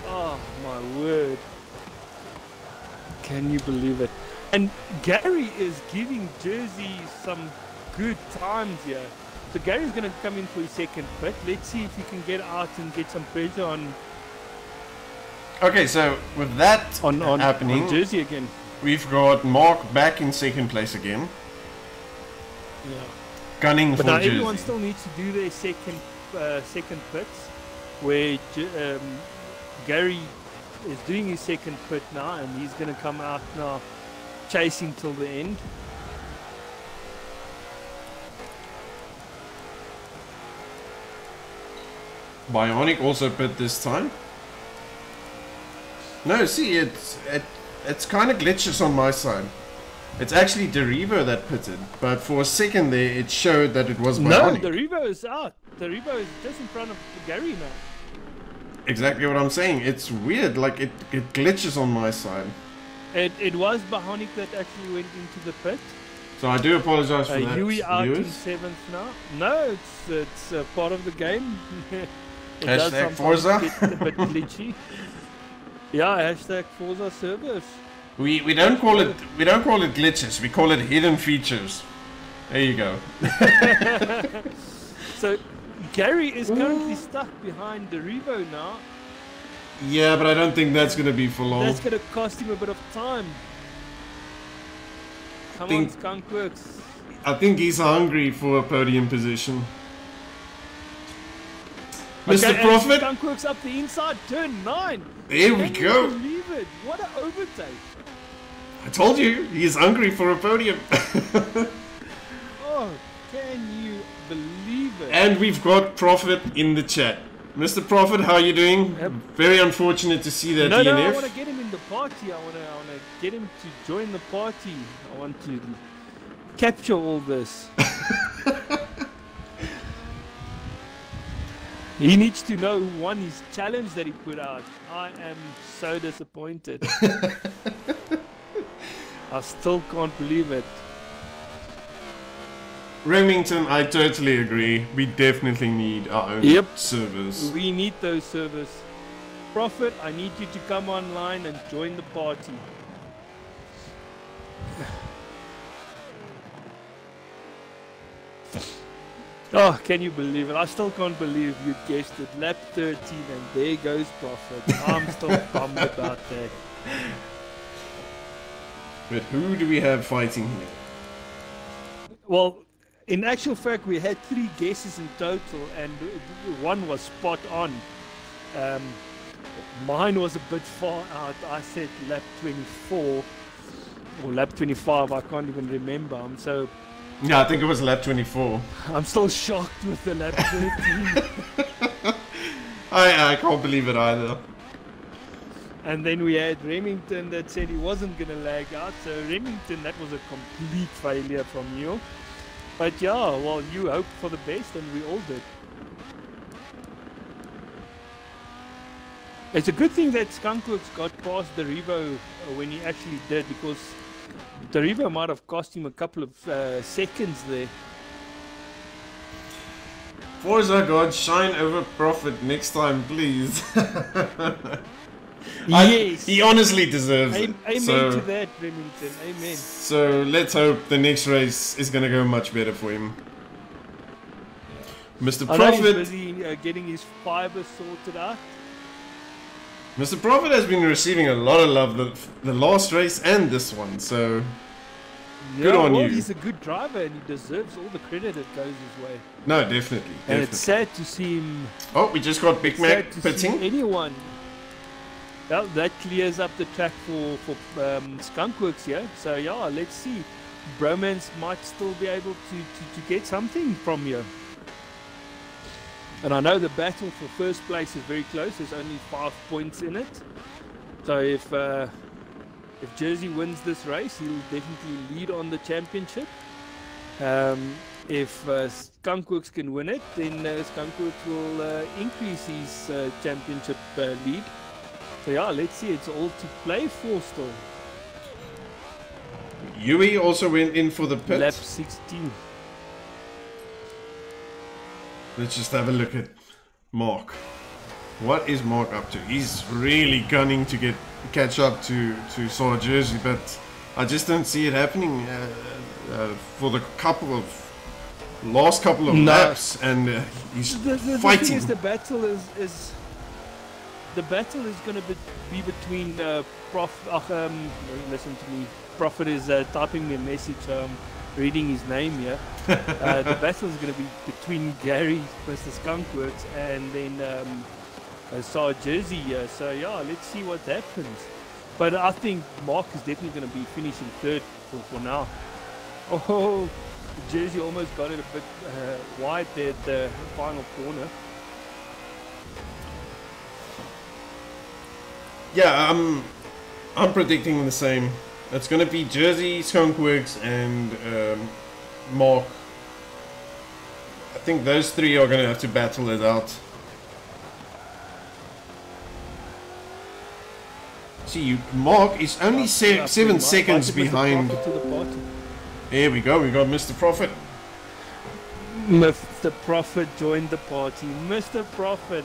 Speaker 1: Oh my word. Can you believe it? And Gary is giving Jersey some good times here. So Gary's going to come in for his second pit. Let's see if he can get out and get some pressure on.
Speaker 2: Okay, so with that happening,
Speaker 1: on Jersey again,
Speaker 2: we've got Mark back in second place again.
Speaker 1: Yeah.
Speaker 2: Gunning
Speaker 1: but
Speaker 2: for
Speaker 1: now
Speaker 2: Jersey.
Speaker 1: Everyone still needs to do their second pits, where Gary is doing his second pit now, and he's going to come out now, chasing till the end.
Speaker 2: Bionic also pit this time. No, see, it's kind of glitches on my side. It's actually Derivo that pitted, but for a second there it showed that it was Bionic.
Speaker 1: No, Derivo is out. Derivo is just in front of Gary now.
Speaker 2: Exactly what I'm saying. It's weird, like it glitches on my side.
Speaker 1: It was Bionic that actually went into the pit.
Speaker 2: So I do apologize for that.
Speaker 1: Yui out in
Speaker 2: viewers.
Speaker 1: 7th now. No, it's part of the game. It does
Speaker 2: Hashtag
Speaker 1: sometimes
Speaker 2: Forza.
Speaker 1: get a bit glitchy. Yeah, hashtag Forza servers.
Speaker 2: We don't call it glitches. We call it hidden features. There you go.
Speaker 1: So Gary is currently stuck behind the Revo now.
Speaker 2: Yeah, but I don't think that's gonna be for long.
Speaker 1: That's gonna cost him a bit of time. Come on, Skunkworks.
Speaker 2: I think he's hungry for a podium position. Mr.
Speaker 1: Okay,
Speaker 2: Prophet.
Speaker 1: Skunkworks up the inside, turn 9.
Speaker 2: There we
Speaker 1: Can you
Speaker 2: go.
Speaker 1: believe it? What an overtake.
Speaker 2: I told you, he's hungry for a podium.
Speaker 1: Oh, can you believe it?
Speaker 2: And we've got Prophet in the chat. Mr. Prophet, how are you doing?
Speaker 1: Yep.
Speaker 2: Very unfortunate to see that
Speaker 1: No,
Speaker 2: DNF.
Speaker 1: I want to get him in the party. I want to get him to join the party. I want to capture all this. He needs to know who won his challenge that he put out. I am so disappointed. I still can't believe it.
Speaker 2: Remington, I totally agree. We definitely need our own servers.
Speaker 1: We need those servers. Prophet, I need you to come online and join the party. Oh, can you believe it? I still can't believe you guessed it. Lap 13 and there goes Prophet. I'm still bummed about that.
Speaker 2: But who do we have fighting here?
Speaker 1: Well, in actual fact, we had 3 guesses in total, and one was spot on. Mine was a bit far out. I said lap 24 or lap 25. I can't even remember.
Speaker 2: Yeah, I think it was lap 24.
Speaker 1: I'm still shocked with the lap 13.
Speaker 2: I can't believe it either.
Speaker 1: And then we had Remington that said he wasn't going to lag out. So Remington, that was a complete failure from you. But yeah, well, you hoped for the best and we all did. It's a good thing that Skunkworks got past the Revo when he actually did, because the Revo might have cost him a couple of seconds there.
Speaker 2: Forza God, shine over Prophet next time, please.
Speaker 1: Yes.
Speaker 2: He honestly deserves it.
Speaker 1: Amen
Speaker 2: So,
Speaker 1: to that, Remington. Amen.
Speaker 2: so let's hope the next race is going to go much better for him. Mr.
Speaker 1: I know he's
Speaker 2: Prophet,
Speaker 1: busy getting his fiber sorted out.
Speaker 2: Mr. Prophet has been receiving a lot of love the last race and this one, so good on you.
Speaker 1: He's a good driver and he deserves all the credit that goes his way.
Speaker 2: No, definitely.
Speaker 1: And it's sad to see him.
Speaker 2: Oh, we just got Big Mac
Speaker 1: Sad to see
Speaker 2: pitting.
Speaker 1: anyone. Well, that clears up the track for Skunkworks here. So yeah, let's see. Bromance might still be able to get something from you. And I know the battle for first place is very close. There's only 5 points in it. So if Jersey wins this race, he'll definitely lead on the championship. If Skunkworks can win it, then Skunkworks will increase his championship lead. So yeah, let's see. It's all to play for still.
Speaker 2: Yui also went in for the pit.
Speaker 1: Lap 16.
Speaker 2: Let's just have a look at Mark. What is Mark up to? He's really gunning to catch up to Saw Jersey, but I just don't see it happening for the last couple of laps, and he's
Speaker 1: The
Speaker 2: fighting.
Speaker 1: thing is, the battle is going to be between listen to me. Prophet is typing me a message. Reading his name here. The battle is going to be between Gary versus Skunkworks and then Saw Jersey here. So yeah, let's see what happens. But I think Mark is definitely going to be finishing third for now. Oh, Jersey almost got it a bit wide there at the final corner.
Speaker 2: Yeah, I'm predicting the same. It's going to be Jersey, Skunkworks, and Mark. I think those 3 are going to have to battle it out. See, Mark is only 7 seconds behind. Here we go. We got Mr. Prophet.
Speaker 1: Mr. Prophet joined the party. Mr. Prophet,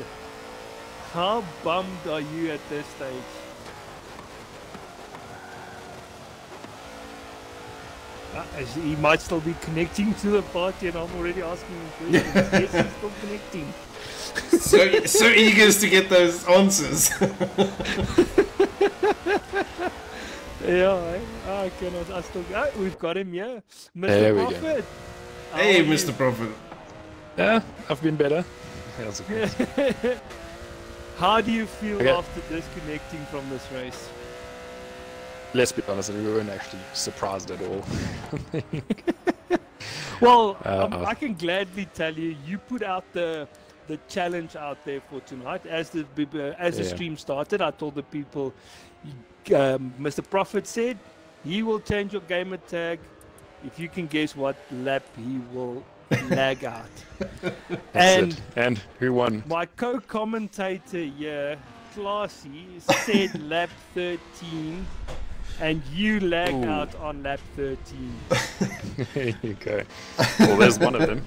Speaker 1: how bummed are you at this stage? He might still be connecting to the party, and I'm already asking him questions. Yes, he's still connecting.
Speaker 2: So eager to get those answers.
Speaker 1: Yeah, I cannot. I still. We've got him here, Mr.
Speaker 3: There we
Speaker 1: Prophet.
Speaker 3: go.
Speaker 2: Hey, Mr. Prophet.
Speaker 3: Yeah, I've been better. How's it going?
Speaker 1: How do you feel
Speaker 3: Okay.
Speaker 1: after disconnecting from this race?
Speaker 3: Let's be honest, we weren't actually surprised at all.
Speaker 1: Well, I can gladly tell you, you put out the challenge out there for tonight. As the stream started, I told the people, Mr. Prophet said he will change your gamer tag if you can guess what lap he will lag out.
Speaker 3: That's it. And who won?
Speaker 1: My co-commentator here, Classy, said lap 13, and you lagged out on lap 13.
Speaker 3: There you go. Well, there's one of them.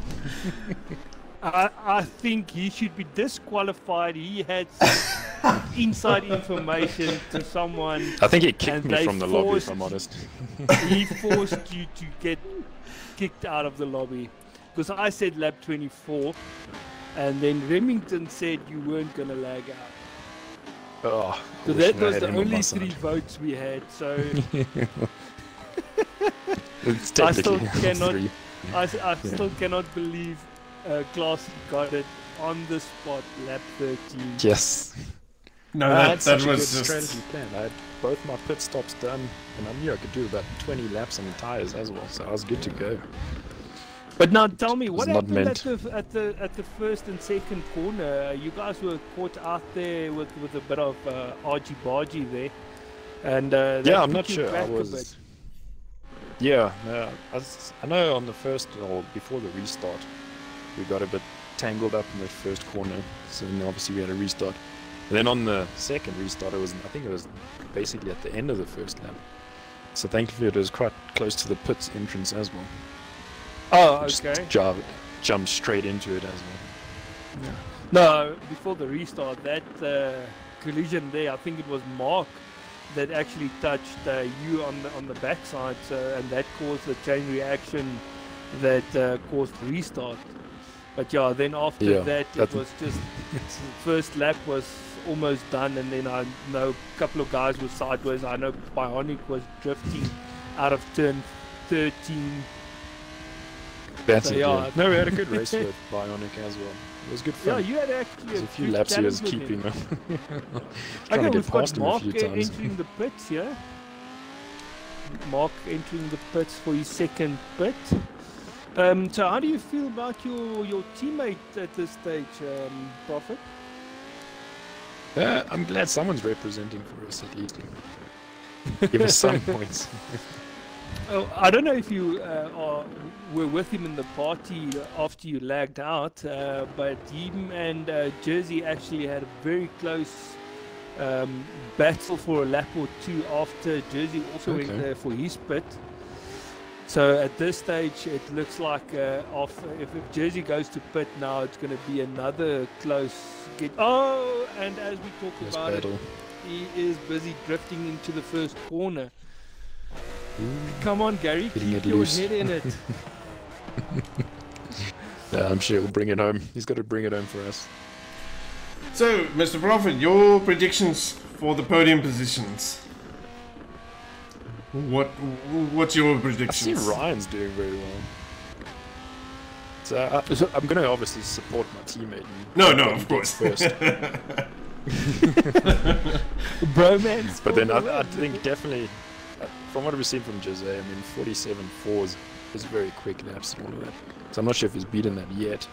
Speaker 1: I think he should be disqualified. He had some inside information to someone.
Speaker 3: I think he kicked
Speaker 1: and
Speaker 3: me
Speaker 1: they
Speaker 3: from the lobby, if
Speaker 1: forced-
Speaker 3: I'm honest.
Speaker 1: He forced you to get kicked out of the lobby. Because I said lap 24, and then Remington said you weren't going to lag out.
Speaker 3: Oh,
Speaker 1: So
Speaker 3: I wish
Speaker 1: that
Speaker 3: I
Speaker 1: was
Speaker 3: had
Speaker 1: the
Speaker 3: him on my
Speaker 1: only
Speaker 3: side.
Speaker 1: 3 votes we had. So
Speaker 3: It's
Speaker 1: I still
Speaker 3: technically
Speaker 1: cannot.
Speaker 3: 3.
Speaker 1: I still cannot believe Class got it on the spot, lap 13.
Speaker 3: Yes.
Speaker 2: No,
Speaker 3: I
Speaker 2: that
Speaker 3: had such a
Speaker 2: was
Speaker 3: good
Speaker 2: just...
Speaker 3: strategy plan. I had both my pit stops done, and I knew I could do about 20 laps on the tires as well, so I was good to go.
Speaker 1: But now tell me,
Speaker 3: It
Speaker 1: what
Speaker 3: was not
Speaker 1: happened at the first and second corner? You guys were caught out there with a bit of argy-bargy there, and that
Speaker 3: Yeah, I'm
Speaker 1: put
Speaker 3: not
Speaker 1: you
Speaker 3: sure. I
Speaker 1: back a
Speaker 3: was.
Speaker 1: bit.
Speaker 3: Yeah, I know on the first, or before the restart, we got a bit tangled up in the first corner, so then obviously we had a restart. And then on the second restart, I think it was basically at the end of the first lap. So thankfully it was quite close to the pits entrance as well.
Speaker 1: Oh,
Speaker 3: Just
Speaker 1: okay.
Speaker 3: jumped straight into it as well.
Speaker 1: No, before the restart, that collision there, I think it was Mark that actually touched you on the backside, and that caused the chain reaction that caused the restart. But yeah, then after that, it was just first lap was almost done, and then I know a couple of guys were sideways. I know Bionic was drifting out of turn 13.
Speaker 3: That's
Speaker 1: So,
Speaker 3: it.
Speaker 1: yeah.
Speaker 3: No, we had a good race with Bionic as well. It was good
Speaker 1: Yeah,
Speaker 3: fun.
Speaker 1: you had actually
Speaker 3: There's a few laps he was keeping. Trying
Speaker 1: Okay,
Speaker 3: to get
Speaker 1: we've got
Speaker 3: past him a
Speaker 1: Mark
Speaker 3: few times.
Speaker 1: entering the pits here. Mark entering the pits for his second pit. So how do you feel about your teammate at this stage, Prophet?
Speaker 3: I'm glad someone's representing for us at least. Give us some points.
Speaker 1: Oh, I don't know if you were with him in the party after you lagged out, but him and Jersey actually had a very close battle for a lap or two after Jersey also went there for his pit. So at this stage, it looks like if Jersey goes to pit now, it's going to be another close get. Oh, and as we talk about it, he is busy drifting into the first corner. Come on, Gary, keep your head in it.
Speaker 3: Yeah, I'm sure he'll bring it home. He's got to bring it home for us.
Speaker 2: So, Mr. Prophet, your predictions for the podium positions. What's your
Speaker 3: I
Speaker 2: predictions?
Speaker 3: see Ryan's doing very well. So I'm going to obviously support my teammate.
Speaker 2: No,
Speaker 3: and
Speaker 2: of course.
Speaker 3: First.
Speaker 1: Bromance.
Speaker 3: But then I think definitely, from what we've seen from Jose, I mean, 47.4 is very quick laps and all of that. So I'm not sure if he's beaten that yet.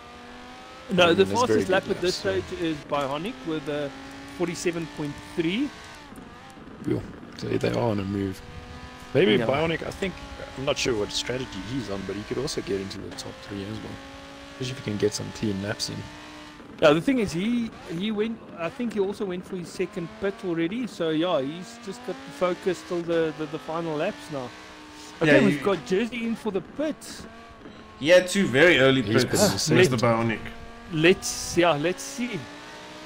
Speaker 1: No, the
Speaker 3: That's very
Speaker 1: fastest lap
Speaker 3: good
Speaker 1: at this
Speaker 3: laps,
Speaker 1: stage is Bionic with 47.3.
Speaker 3: Cool. So they are on a move. Maybe
Speaker 1: Yeah.
Speaker 3: Bionic, I'm not sure what strategy he's on, but he could also get into the top 3 as well. Especially if he can get some clean laps in.
Speaker 1: Yeah, the thing is, he went. I think he also went for his second pit already. So yeah, he's just got to focus till the final laps now. Okay,
Speaker 2: Yeah,
Speaker 1: we've got Jersey in for the pits.
Speaker 2: He had 2 very early
Speaker 3: He's
Speaker 2: pits,
Speaker 3: been
Speaker 2: Mr. Bionic.
Speaker 1: Let's see.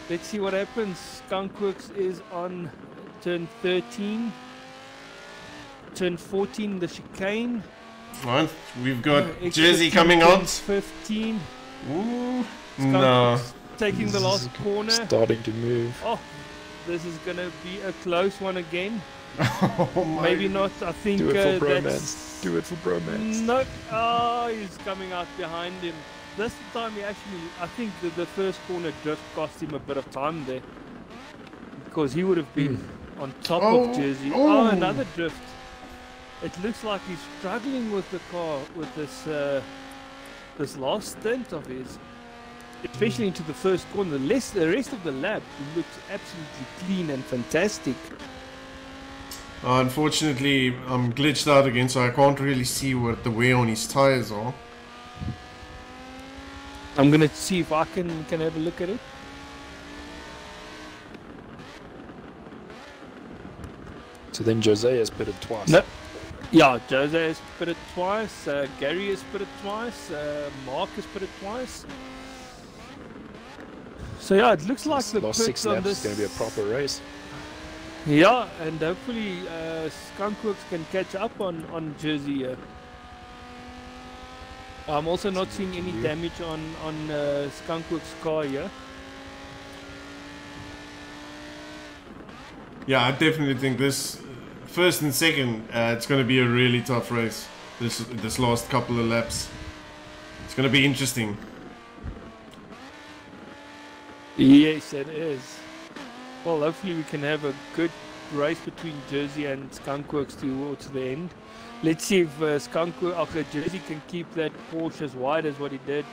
Speaker 1: Let's see what happens. Skunkworks is on turn 13. Turn 14, the chicane.
Speaker 2: Right, we've got
Speaker 1: Exit
Speaker 2: Jersey
Speaker 1: turn
Speaker 2: coming out.
Speaker 1: 15.
Speaker 2: Ooh, no.
Speaker 1: Skunkworks taking the last corner.
Speaker 3: Starting to move.
Speaker 1: Oh, this is gonna be a close one again.
Speaker 2: Oh my.
Speaker 1: Maybe not. I think
Speaker 3: Do it for bromance.
Speaker 1: that's...
Speaker 3: Do it for bromance.
Speaker 1: No. Oh, he's coming out behind him. This time he actually, I think the first corner drift cost him a bit of time there. Because he would have been on top of Jersey. Oh, another drift. It looks like he's struggling with the car, with this this last stint of his. Especially into the first corner. The rest of the lap looks absolutely clean and fantastic.
Speaker 2: Unfortunately, I'm glitched out again, so I can't really see what the wear on his tires are.
Speaker 1: I'm gonna see if I can have a look at it.
Speaker 3: So then Jose has pitted twice.
Speaker 1: No. Yeah, Jose has pitted twice, Gary has pitted twice, Mark has pitted twice. So yeah, it looks like
Speaker 3: This
Speaker 1: the
Speaker 3: last
Speaker 1: pits
Speaker 3: 6
Speaker 1: on
Speaker 3: laps
Speaker 1: this...
Speaker 3: is going to be a proper race.
Speaker 1: Yeah, and hopefully Skunkworks can catch up on Jersey here. I'm also not seeing any damage on Skunkworks' car here.
Speaker 2: Yeah, I definitely think this first and second, it's going to be a really tough race. This last couple of laps, it's going to be interesting.
Speaker 1: Yes, it is. Well, hopefully we can have a good race between Jersey and Skunkworks towards the end. Let's see if Jersey can keep that Porsche as wide as what he did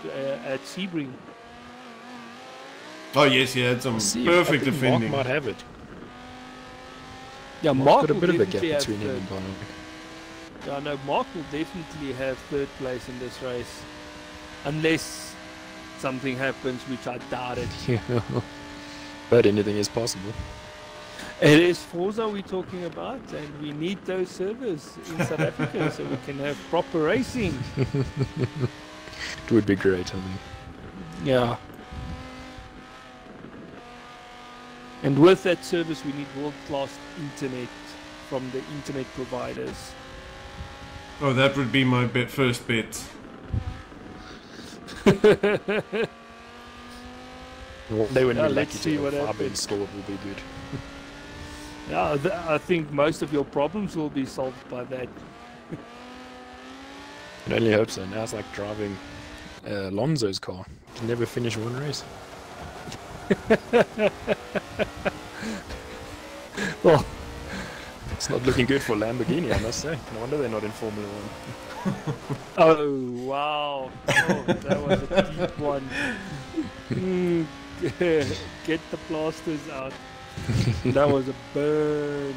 Speaker 1: at Sebring.
Speaker 2: Oh yes, he had some perfect defending.
Speaker 3: Mark might have it.
Speaker 1: Yeah, Mark
Speaker 3: got a
Speaker 1: will
Speaker 3: bit of a gap
Speaker 1: definitely have
Speaker 3: between him
Speaker 1: third.
Speaker 3: and Bionic.
Speaker 1: Yeah, no, Mark will definitely have third place in this race. Unless something happens, which I doubt it.
Speaker 3: But anything is possible.
Speaker 1: It is Forza we're talking about, and we need those servers in South Africa so we can have proper racing.
Speaker 3: It would be great, I think.
Speaker 1: Yeah. And with that service, we need world-class internet from the internet providers.
Speaker 2: Oh, that would be my first bet.
Speaker 3: One day when we're
Speaker 1: let's
Speaker 3: lucky
Speaker 1: see
Speaker 3: to
Speaker 1: what
Speaker 3: have fiber
Speaker 1: happens.
Speaker 3: installed will be good.
Speaker 1: Yeah, I think most of your problems will be solved by that.
Speaker 3: I only hope so. Now it's like driving Alonso's car. You can never finish one race.
Speaker 1: Well,
Speaker 3: It's not looking good for Lamborghini, I must say. No wonder they're not in Formula 1.
Speaker 1: oh wow, oh, that was a deep one. Get the plasters out. That was a burn.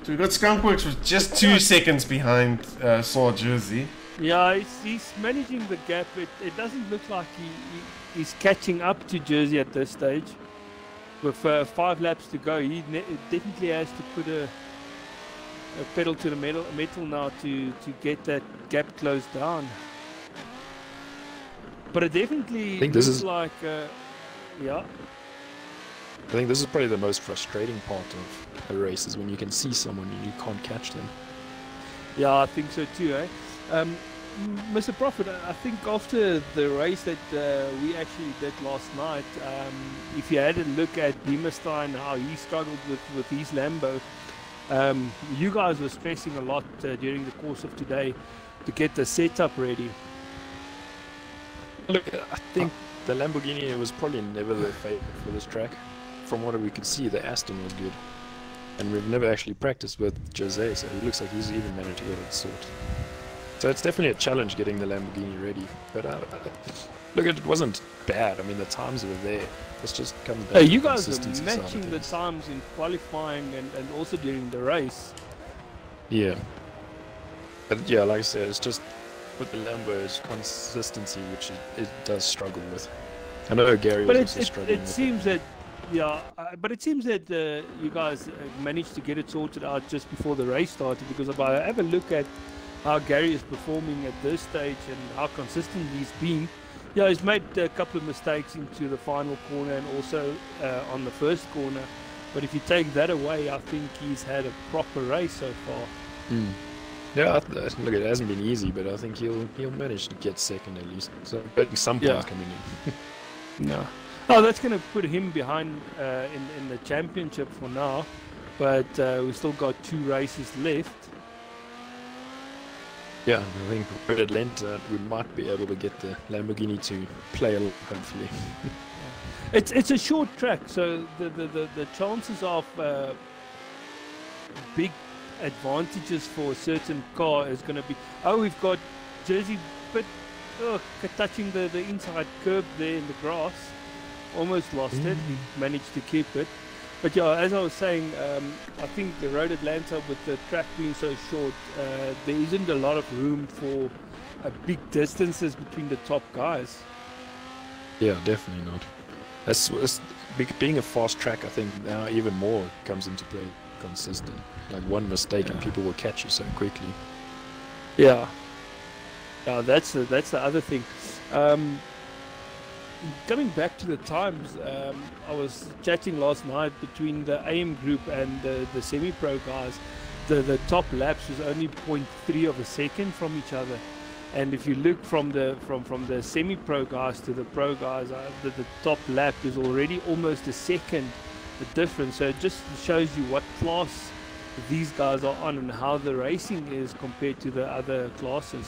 Speaker 2: So we got Skunkworks with just 2 seconds behind Saw Jersey.
Speaker 1: Yeah, he's managing the gap. It doesn't look like he's catching up to Jersey at this stage. With 5 laps to go, he definitely has to put a pedal to the metal now to get that gap closed down. But it definitely looks like, yeah.
Speaker 3: I think this is probably the most frustrating part of a race, is when you can see someone and you can't catch them.
Speaker 1: Yeah, I think so too, eh? Mr. Prophet, I think after the race that we actually did last night, if you had a look at Beamerstein, how he struggled with his Lambo, you guys were stressing a lot during the course of today to get the setup ready.
Speaker 3: Look, I think the Lamborghini was probably never the favorite for this track. From what we could see, the Aston was good. And we've never actually practiced with Jose, so it looks like he's even managed to get it sorted. So it's definitely a challenge getting the Lamborghini ready. But look, it wasn't bad. I mean, the times were there. It's just comes down to
Speaker 1: You
Speaker 3: the
Speaker 1: guys are
Speaker 3: consistency side of
Speaker 1: matching the
Speaker 3: things.
Speaker 1: times in qualifying and also during the race.
Speaker 3: Yeah. But yeah, like I said, it's just with the Lambo, it's consistency, which it does struggle with. I know Gary was
Speaker 1: But
Speaker 3: also struggling
Speaker 1: it
Speaker 3: with
Speaker 1: seems that Yeah, but it seems that you guys managed to get it sorted out just before the race started, because if I have a look at how Gary is performing at this stage and how consistent he's been, yeah, he's made a couple of mistakes into the final corner and also on the first corner. But if you take that away, I think he's had a proper race so far.
Speaker 3: Yeah, look, it hasn't been easy, but I think he'll manage to get second at least. So, but some points coming in.
Speaker 1: No. Oh, that's going to put him behind in the championship for now. But we've still got 2 races left.
Speaker 3: Yeah, I think with Atlanta we might be able to get the Lamborghini to play a little, hopefully.
Speaker 1: It's a short track, so the chances of big advantages for a certain car is going to be... Oh, we've got Jersey bit touching the inside curb there in the grass. Almost lost it. He managed to keep it. But yeah, as I was saying, I think the Road Atlanta, with the track being so short, there isn't a lot of room for big distances between the top guys.
Speaker 3: Yeah, definitely not. Being a fast track, I think now even more comes into play. Consistent, like one mistake and people will catch you so quickly.
Speaker 1: Yeah, that's the other thing. Coming back to the times, I was chatting last night between the AM group and the semi-pro guys. The top laps was only 0.3 of a second from each other, and if you look from the semi-pro guys to the pro guys, the top lap is already almost a second the difference. So it just shows you what class these guys are on and how the racing is compared to the other classes.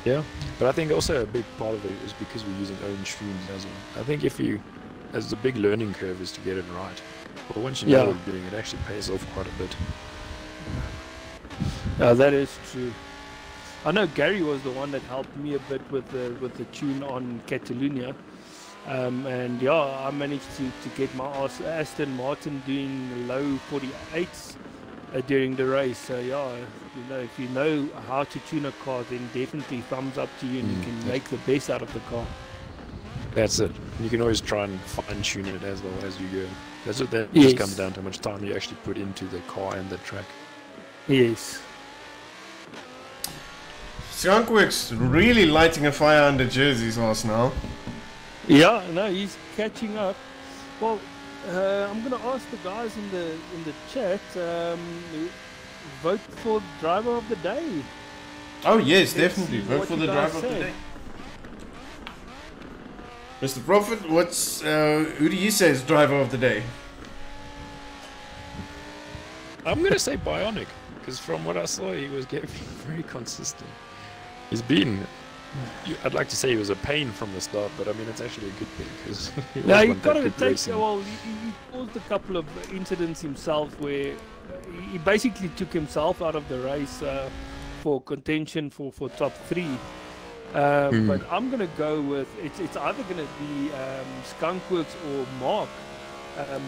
Speaker 3: Yeah, but I think also a big part of it is because we're using own streams as well. I think as the big learning curve is to get it right. But once you know what you're doing, it actually pays off quite a bit.
Speaker 1: Yeah, that is true. I know Gary was the one that helped me a bit with the tune on Catalunya. And yeah, I managed to get my Aston Martin doing low 48s during the race. So yeah, if you know how to tune a car, then definitely thumbs up to you, and you can make the best out of the car.
Speaker 3: That's it. You can always try and fine tune it as well as you go. That just comes down to how much time you actually put into the car and the track.
Speaker 1: Yes.
Speaker 2: Skunkworks really lighting a fire under Jersey's last now.
Speaker 1: Yeah, no, he's catching up. Well, I'm gonna ask the guys in the chat. Vote for driver of the day.
Speaker 2: Oh yes, definitely vote for the driver of the day. Mr. Prophet, who do you say is driver of the day?
Speaker 3: I'm gonna say Bionic, because from what I saw, he was getting very consistent. He's been. I'd like to say he was a pain from the start, but I mean it's actually a good thing because he
Speaker 1: got to take. Well, he caused a couple of incidents himself where he basically took himself out of the race for contention for top 3. But I'm gonna go with it's either gonna be Skunkworks or Mark.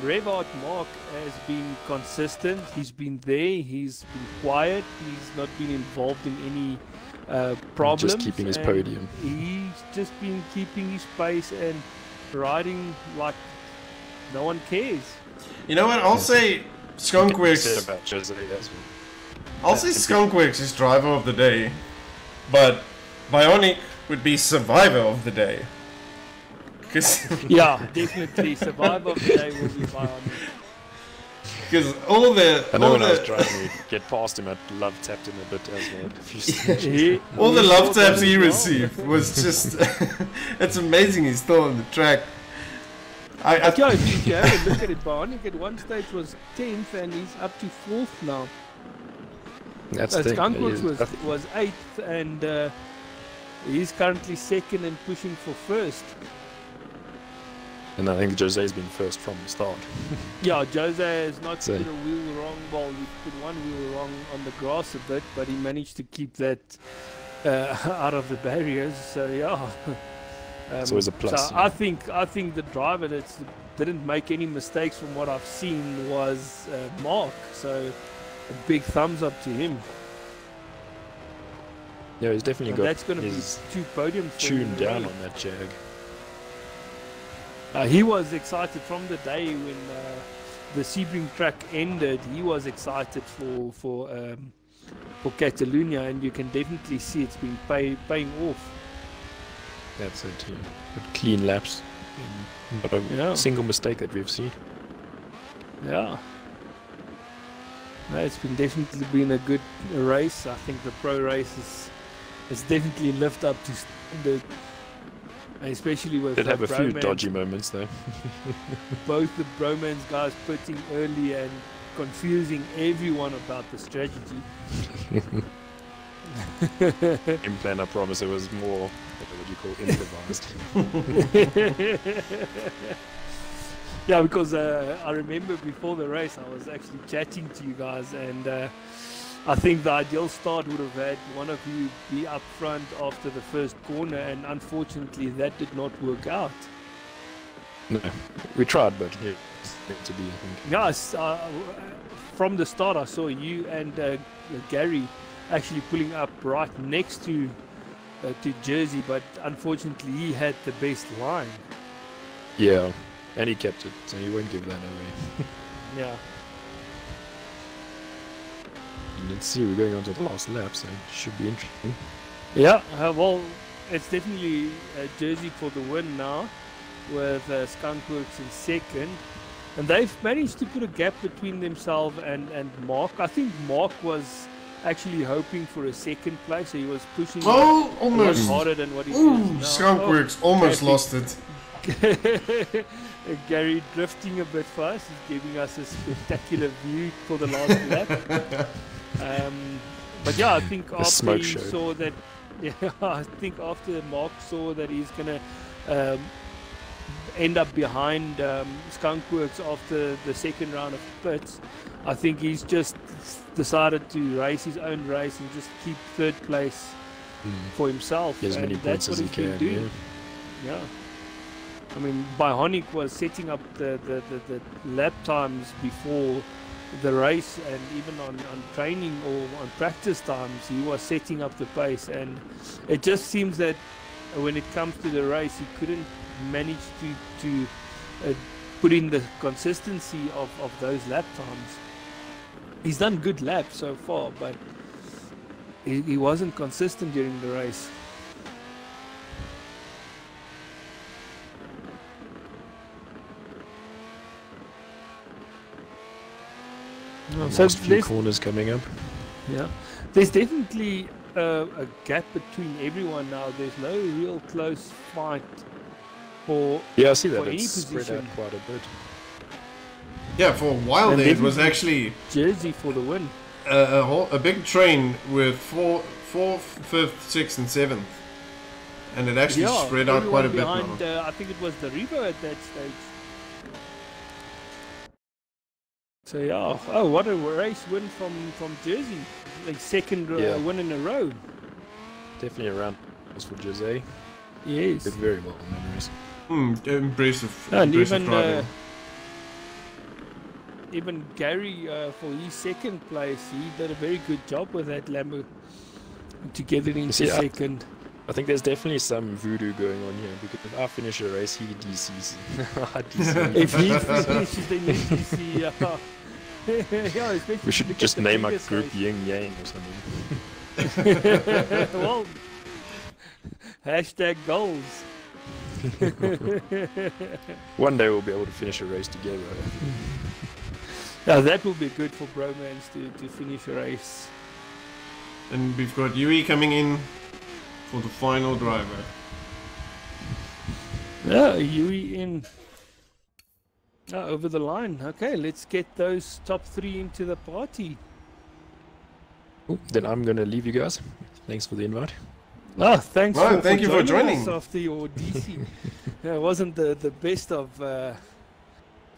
Speaker 1: Revart Mark has been consistent. He's been there. He's been quiet. He's not been involved in any problems.
Speaker 3: Just keeping his podium.
Speaker 1: He's just been keeping his pace and riding like no one cares.
Speaker 2: You know what? I'll say Skunkworks. I'll say Skunkworks is driver of the day, but Bionic would be survivor of the day.
Speaker 1: Yeah, definitely survivor of the day will be Bionic.
Speaker 2: Because all the...
Speaker 3: I know when I was trying to get past him, I love tapped him a bit as well.
Speaker 2: All the love taps he received was just... It's amazing he's still on the track.
Speaker 1: If you have a look at it, Bionic at one stage was 10th and he's up to 4th now.
Speaker 3: That's the thing.
Speaker 1: Skunkworks was 8th and he's currently 2nd and pushing for 1st.
Speaker 3: And I think Jose's been first from the start.
Speaker 1: Yeah, Jose has not put a wheel wrong. Well, he put one wheel wrong on the grass a bit, but he managed to keep that out of the barriers. So yeah,
Speaker 3: it's always a plus.
Speaker 1: So I think the driver that didn't make any mistakes from what I've seen was Mark. So a big thumbs up to him.
Speaker 3: Yeah, he's definitely got
Speaker 1: that's going to be 2 podiums.
Speaker 3: Tuned down on that Jag.
Speaker 1: He was excited from the day when the Sebring track ended. He was excited for Catalunya, and you can definitely see it's been paying off.
Speaker 3: That's it. Yeah. Good clean laps. Not a single mistake that we've seen.
Speaker 1: Yeah. No, it's definitely been a good race. I think the pro race has definitely lived up to standard, especially with.
Speaker 3: Did have a few dodgy moments though.
Speaker 1: Both the Bromance guys pitting early and confusing everyone about the strategy.
Speaker 3: In plan, I promise it was more, what do you call, improvised.
Speaker 1: Yeah, because I remember before the race I was actually chatting to you guys, and I think the ideal start would have had one of you be up front after the first corner, and unfortunately that did not work out.
Speaker 3: No, we tried, but yeah, it's meant to be, I think.
Speaker 1: Yes, from the start I saw you and Gary actually pulling up right next to Jersey, but unfortunately he had the best line.
Speaker 3: Yeah, and he kept it, so he won't give that away.
Speaker 1: Yeah.
Speaker 3: Let's see, we're going on to the last lap, so it should be interesting.
Speaker 1: Yeah, well, it's definitely Jersey for the win now, with Skunkworks in second. And they've managed to put a gap between themselves and Mark. I think Mark was actually hoping for a second place, so he was pushing
Speaker 2: almost
Speaker 1: harder than what he is now.
Speaker 2: Skunkworks almost lost it.
Speaker 1: Gary drifting a bit fast. He's giving us a spectacular view for the last lap. But yeah, I think after he saw that, I think after Mark saw that he's gonna end up behind Skunkworks after the second round of pits, I think he's just decided to race his own race and just keep third place for himself.
Speaker 3: As many points as he can.
Speaker 1: Yeah. I mean, Bionic was setting up the lap times before the race, and even on training or on practice times, he was setting up the pace, and it just seems that when it comes to the race, he couldn't manage to put in the consistency of those lap times. He's done good laps so far, but he wasn't consistent during the race.
Speaker 3: So few corners coming up.
Speaker 1: Yeah, there's definitely a gap between everyone now. There's no real close fight for
Speaker 3: I see that
Speaker 1: any
Speaker 3: it's
Speaker 1: position.
Speaker 3: spread out quite a bit.
Speaker 2: Yeah, for a while there it was actually
Speaker 1: Jersey for the win.
Speaker 2: A big train with 4th, 5th, 6th, and 7th, and it actually spread out quite a bit
Speaker 1: behind,
Speaker 2: now.
Speaker 1: I think it was the Rebo at that stage. So yeah, what a race win from Jersey, like second win in a row.
Speaker 3: Definitely a round for Jose.
Speaker 1: Yes,
Speaker 3: did very well in that race.
Speaker 2: Impressive.
Speaker 1: And
Speaker 2: impressive
Speaker 1: even Gary for his second place, he did a very good job with that Lambo to get it into second.
Speaker 3: I think there's definitely some voodoo going on here, because if I finish a race, he DCs.
Speaker 1: If he finishes, then you DC. Yeah,
Speaker 3: we should just name our group Yin Yang or something.
Speaker 1: Well, hashtag goals.
Speaker 3: One day we'll be able to finish a race together.
Speaker 1: Yeah, that will be good for Bromance to finish a race.
Speaker 2: And we've got Yui coming in for the final driver.
Speaker 1: Yeah, Yui in. Over the line. Okay, let's get those top 3 into the party.
Speaker 3: Then I'm going to leave you guys. Thanks for the invite.
Speaker 1: Thank you for joining us after your DC. It wasn't the best of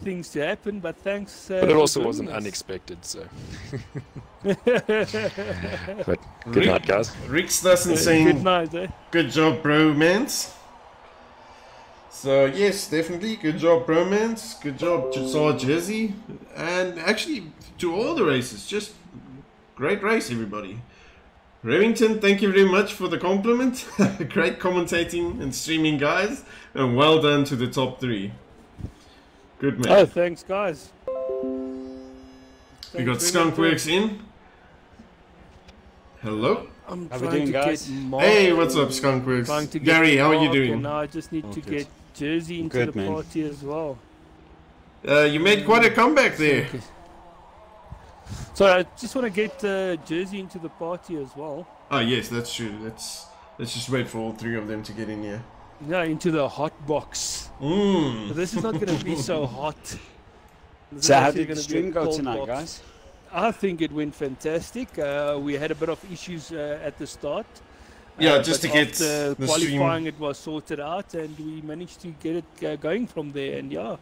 Speaker 1: things to happen, but thanks.
Speaker 3: But it also wasn't unexpected, so. But good night, guys.
Speaker 2: Rick's doesn't saying
Speaker 1: good night, eh?
Speaker 2: Good job, Bromance. So yes, definitely good job, Bromance. Good job, Jersey, and actually to all the races. Just great race, everybody. Remington, thank you very much for the compliment. Great commentating and streaming, guys. And well done to the top 3. Good man.
Speaker 1: Oh, thanks, guys.
Speaker 2: We got Skunkworks in. Hello.
Speaker 1: I'm
Speaker 4: How we
Speaker 1: trying
Speaker 4: doing,
Speaker 1: to
Speaker 4: guys?
Speaker 1: get Mark.
Speaker 2: Hey, what's up, Skunkworks?
Speaker 1: Trying to get
Speaker 2: Gary, how are you
Speaker 1: Mark,
Speaker 2: doing?
Speaker 1: And I just need to get Jersey into
Speaker 4: Good,
Speaker 1: the
Speaker 4: man.
Speaker 1: party as well.
Speaker 2: You made quite a comeback there.
Speaker 1: Okay. So I just want to get Jersey into the party as well.
Speaker 2: Oh yes, that's true. Let's just wait for all 3 of them to get in here.
Speaker 1: Yeah, into the hot box.
Speaker 2: Mmm.
Speaker 1: But this is not going to be so hot. This is
Speaker 4: So how
Speaker 1: actually
Speaker 4: did the
Speaker 1: gonna be a
Speaker 4: stream go
Speaker 1: cold
Speaker 4: tonight,
Speaker 1: box.
Speaker 4: guys?
Speaker 1: I think it went fantastic. We had a bit of issues at the start.
Speaker 2: Yeah, just
Speaker 1: but
Speaker 2: to get
Speaker 1: after
Speaker 2: the
Speaker 1: qualifying,
Speaker 2: stream.
Speaker 1: it was sorted out, and we managed to get it going from there. And yeah,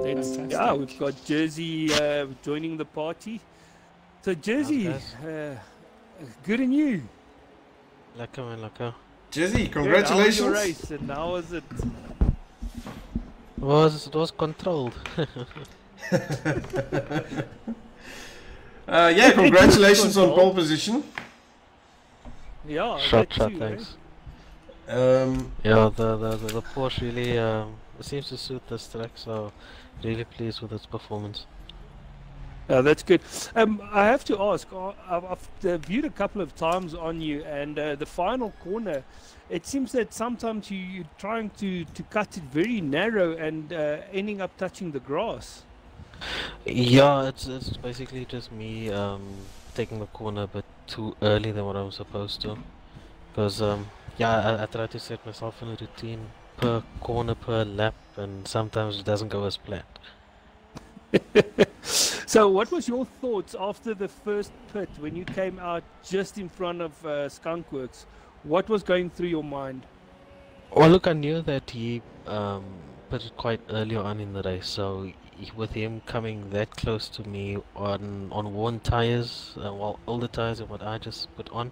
Speaker 1: then, yeah, we've got Jersey joining the party. So Jersey, good in you.
Speaker 5: Lekker man, lekker.
Speaker 2: Jesse,
Speaker 1: How was your
Speaker 2: congratulations.
Speaker 1: race, and how was it?
Speaker 5: It was controlled.
Speaker 2: Yeah, congratulations on pole position.
Speaker 1: Yeah,
Speaker 5: Shot,
Speaker 1: that too, eh?
Speaker 5: thanks.
Speaker 2: Um,
Speaker 5: Yeah, the Porsche really seems to suit this track, so really pleased with its performance.
Speaker 1: That's good. I have to ask, I've viewed a couple of times on you, and the final corner, it seems that sometimes you're trying to cut it very narrow and ending up touching the grass.
Speaker 5: Yeah, it's basically just me taking the corner a bit too early than what I'm supposed to. Because yeah, I try to set myself in a routine per corner per lap, and sometimes it doesn't go as planned.
Speaker 1: So what was your thoughts after the first pit when you came out just in front of Skunkworks? What was going through your mind?
Speaker 5: Well, look, I knew that he pitted quite early on in the race, so with him coming that close to me on worn tires, well, older tires than what I just put on,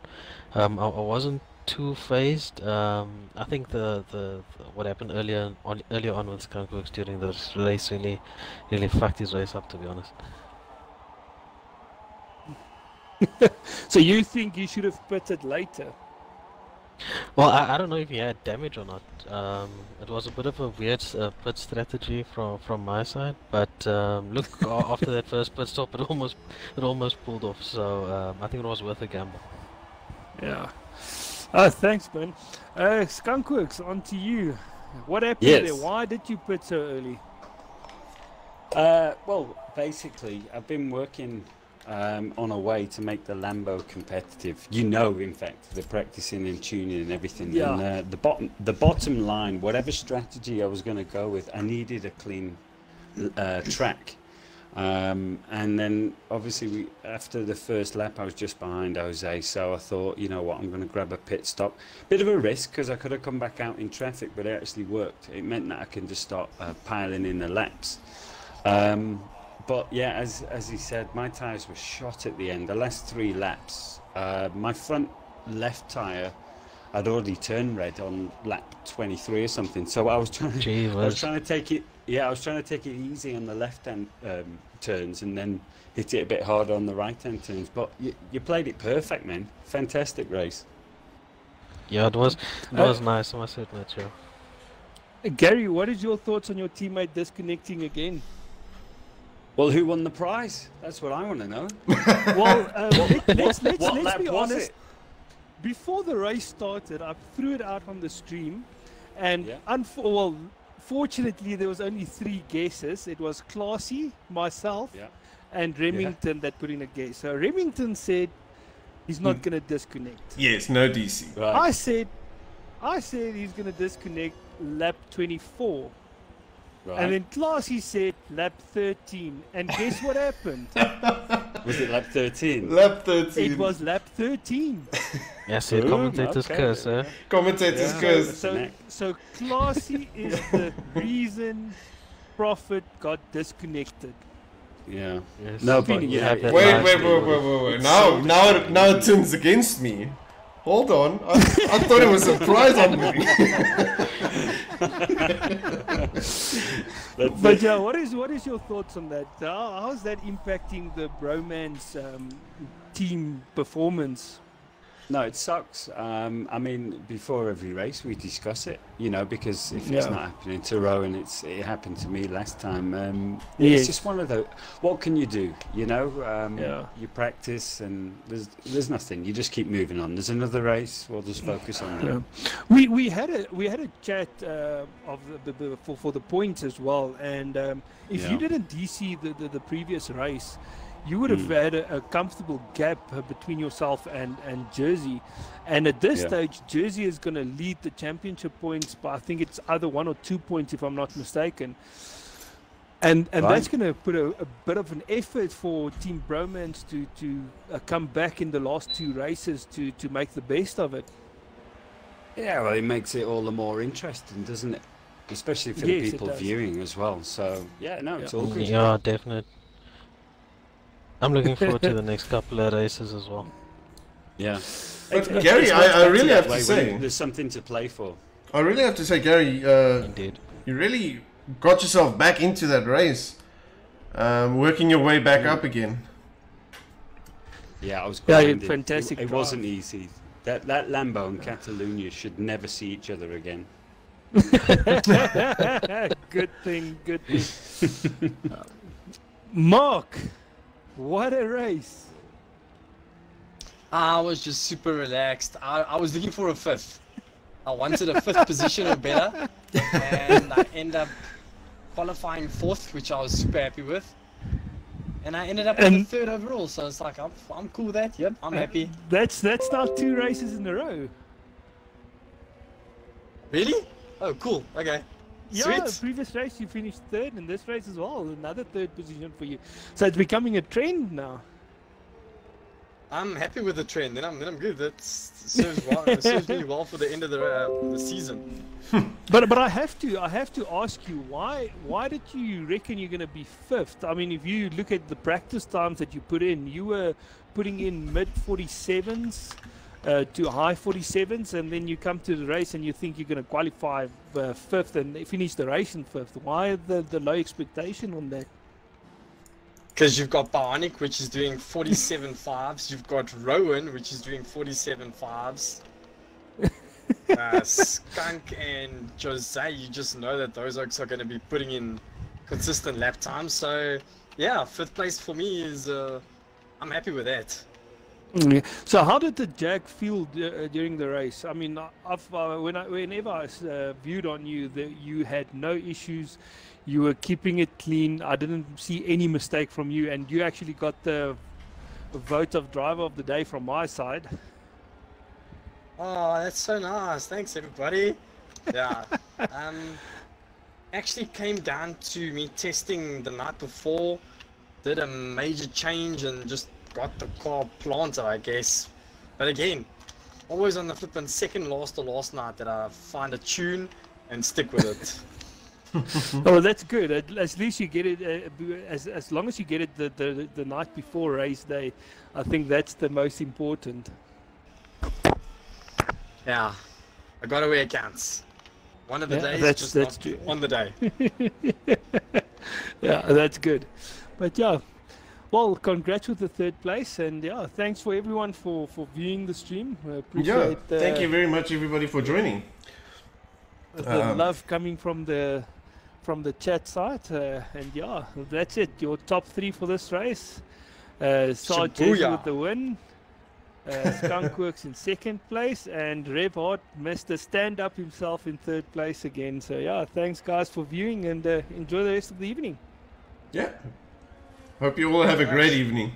Speaker 5: I wasn't too phased. I think the what happened earlier on with Skunkworks during the race really fucked his race up, to be honest.
Speaker 1: So you think you should have pitted later?
Speaker 5: Well, I don't know if he had damage or not. It was a bit of a weird pit strategy from my side, but look, after that first pit stop, it almost pulled off. So I think it was worth a gamble.
Speaker 1: Yeah. Thanks, man. Skunkworks, on to you. What happened
Speaker 4: Yes.
Speaker 1: there? Why did you pit so early?
Speaker 4: Well, basically, I've been working on a way to make the Lambo competitive. In fact, the practicing and tuning and everything.
Speaker 1: Yeah.
Speaker 4: And the bottom line, whatever strategy I was going to go with, I needed a clean track. And then obviously after the first lap I was just behind Jose, so I thought, you know what, I'm going to grab a pit stop. Bit of a risk because I could have come back out in traffic, but it actually worked. It meant that I can just start piling in the laps. But yeah, as he said, my tyres were shot at the end. The last 3 laps, my front left tyre had already turned red on lap 23 or something. So I was trying to take it. Yeah, I was trying to take it easy on the left-hand turns and then hit it a bit harder on the right-hand turns. But you played it perfect, man. Fantastic race.
Speaker 5: Yeah, it was nice. I must admit, yeah.
Speaker 1: Gary, what is your thoughts on your teammate disconnecting again?
Speaker 4: Well, who won the prize? That's what I want to know.
Speaker 1: Well, let's
Speaker 4: what lap
Speaker 1: be
Speaker 4: was
Speaker 1: honest.
Speaker 4: it?
Speaker 1: Before the race started, I threw it out on the stream, and
Speaker 4: Yeah.
Speaker 1: fortunately, there was only 3 guesses. It was Classy, myself,
Speaker 4: Yeah.
Speaker 1: and Remington that put in a guess. So Remington said he's not going to disconnect.
Speaker 2: yes, no DC.
Speaker 4: Right.
Speaker 1: I said he's going to disconnect lap 24.
Speaker 4: Right.
Speaker 1: And then Classy said lap 13. And guess what happened?
Speaker 4: Was it lap 13?
Speaker 2: Lap 13.
Speaker 1: It was lap 13.
Speaker 5: Yes, the commentator's curse, eh?
Speaker 2: Commentator's
Speaker 4: Yeah.
Speaker 2: curse.
Speaker 1: So Classy is the reason Prophet got disconnected.
Speaker 4: Yeah.
Speaker 5: Yes.
Speaker 4: No,
Speaker 1: but
Speaker 5: you
Speaker 1: yeah,
Speaker 5: have that
Speaker 2: Wait,
Speaker 5: nicely.
Speaker 2: wait. Now it turns against me. Hold on. I thought it was a prize I'm winning.
Speaker 1: But yeah, what is your thoughts on that? How's that impacting the Bromance team performance?
Speaker 4: No, it sucks. I mean, before every race we discuss it, you know, because if it's not happening to Rowan, it happened to me last time. It's just one of the. What can you do? You know, you practice, and there's nothing. You just keep moving on. There's another race. We'll just focus on that.
Speaker 1: We had a chat of for the points as well, and if you didn't DC the previous race, you would have had a comfortable gap between yourself and Jersey. And at this stage, Jersey is going to lead the championship points by, I think it's either 1 or 2 points, if I'm not mistaken. And that's going to put a bit of an effort for Team Bromance to come back in the last 2 races to make the best of it.
Speaker 4: Yeah, well, it makes it all the more interesting, doesn't it? Especially for the people viewing as well. So, yeah, no, it's all good.
Speaker 5: Yeah, definitely. I'm looking forward to the next couple of races as well.
Speaker 4: Yeah.
Speaker 2: But Gary, I really have to say,
Speaker 4: there's something to play for.
Speaker 2: I really have to say, Gary,
Speaker 5: Indeed.
Speaker 2: You really got yourself back into that race, working your way back up again.
Speaker 4: Yeah, I was grinding.
Speaker 1: Fantastic.
Speaker 4: It wasn't easy. That Lambo and Catalunya should never see each other again.
Speaker 1: Good thing. Mark, what a race.
Speaker 6: I was just super relaxed. I was looking for a 5th. I wanted a 5th position or better, and I ended up qualifying 4th, which I was super happy with. And I ended up in the 3rd overall, so it's like I'm cool with that. Yep, I'm happy.
Speaker 1: That's now 2 races in a row.
Speaker 6: Really? Oh, cool. Okay.
Speaker 1: Yeah,
Speaker 6: Sweet.
Speaker 1: the previous race you finished 3rd, and this race as well, another 3rd position for you. So it's becoming a trend now.
Speaker 6: I'm happy with the trend. Then I'm good. That serves me well for the end of the season.
Speaker 1: But I have to ask you, why did you reckon you're going to be 5th? I mean, if you look at the practice times that you put in, you were putting in mid 47s. To high 47s, and then you come to the race and you think you're going to qualify 5th and finish the race in 5th. Why the low expectation on that?
Speaker 6: Because you've got Bionic, which is doing 47.5s. You've got Rowan, which is doing 47.5s. Skunk and Jose, you just know that those oaks are going to be putting in consistent lap times. So, yeah, 5th place for me is, I'm happy with that.
Speaker 1: So how did the Jag feel during the race? I mean, whenever I viewed on you, you had no issues. You were keeping it clean. I didn't see any mistake from you, and you actually got the vote of driver of the day from my side.
Speaker 6: Oh, that's so nice. Thanks, everybody. Yeah. Actually came down to me testing the night before, did a major change and just got the car planted, I guess. But again, always on the flippin' second last or last night that I find a tune and stick with it.
Speaker 1: Oh, that's good. At least you get it. As long as you get it the night before race day, I think that's the most important.
Speaker 6: Yeah, I got to wear counts. One of the days,
Speaker 1: that's
Speaker 6: not
Speaker 1: true.
Speaker 6: on the day.
Speaker 1: Yeah, that's good. But yeah. Well, congrats with the 3rd place, and yeah, thanks for everyone for viewing the stream. Appreciate
Speaker 2: thank you very much, everybody, for joining.
Speaker 1: The love coming from the chat site, and yeah, that's it. Your top 3 for this race. Sarge Jersey with the win. Skunkworks in 2nd place, and Rev Hart missed a stand-up himself in 3rd place again. So yeah, thanks guys for viewing, and enjoy the rest of the evening.
Speaker 2: Yeah. Hope you all have a great evening.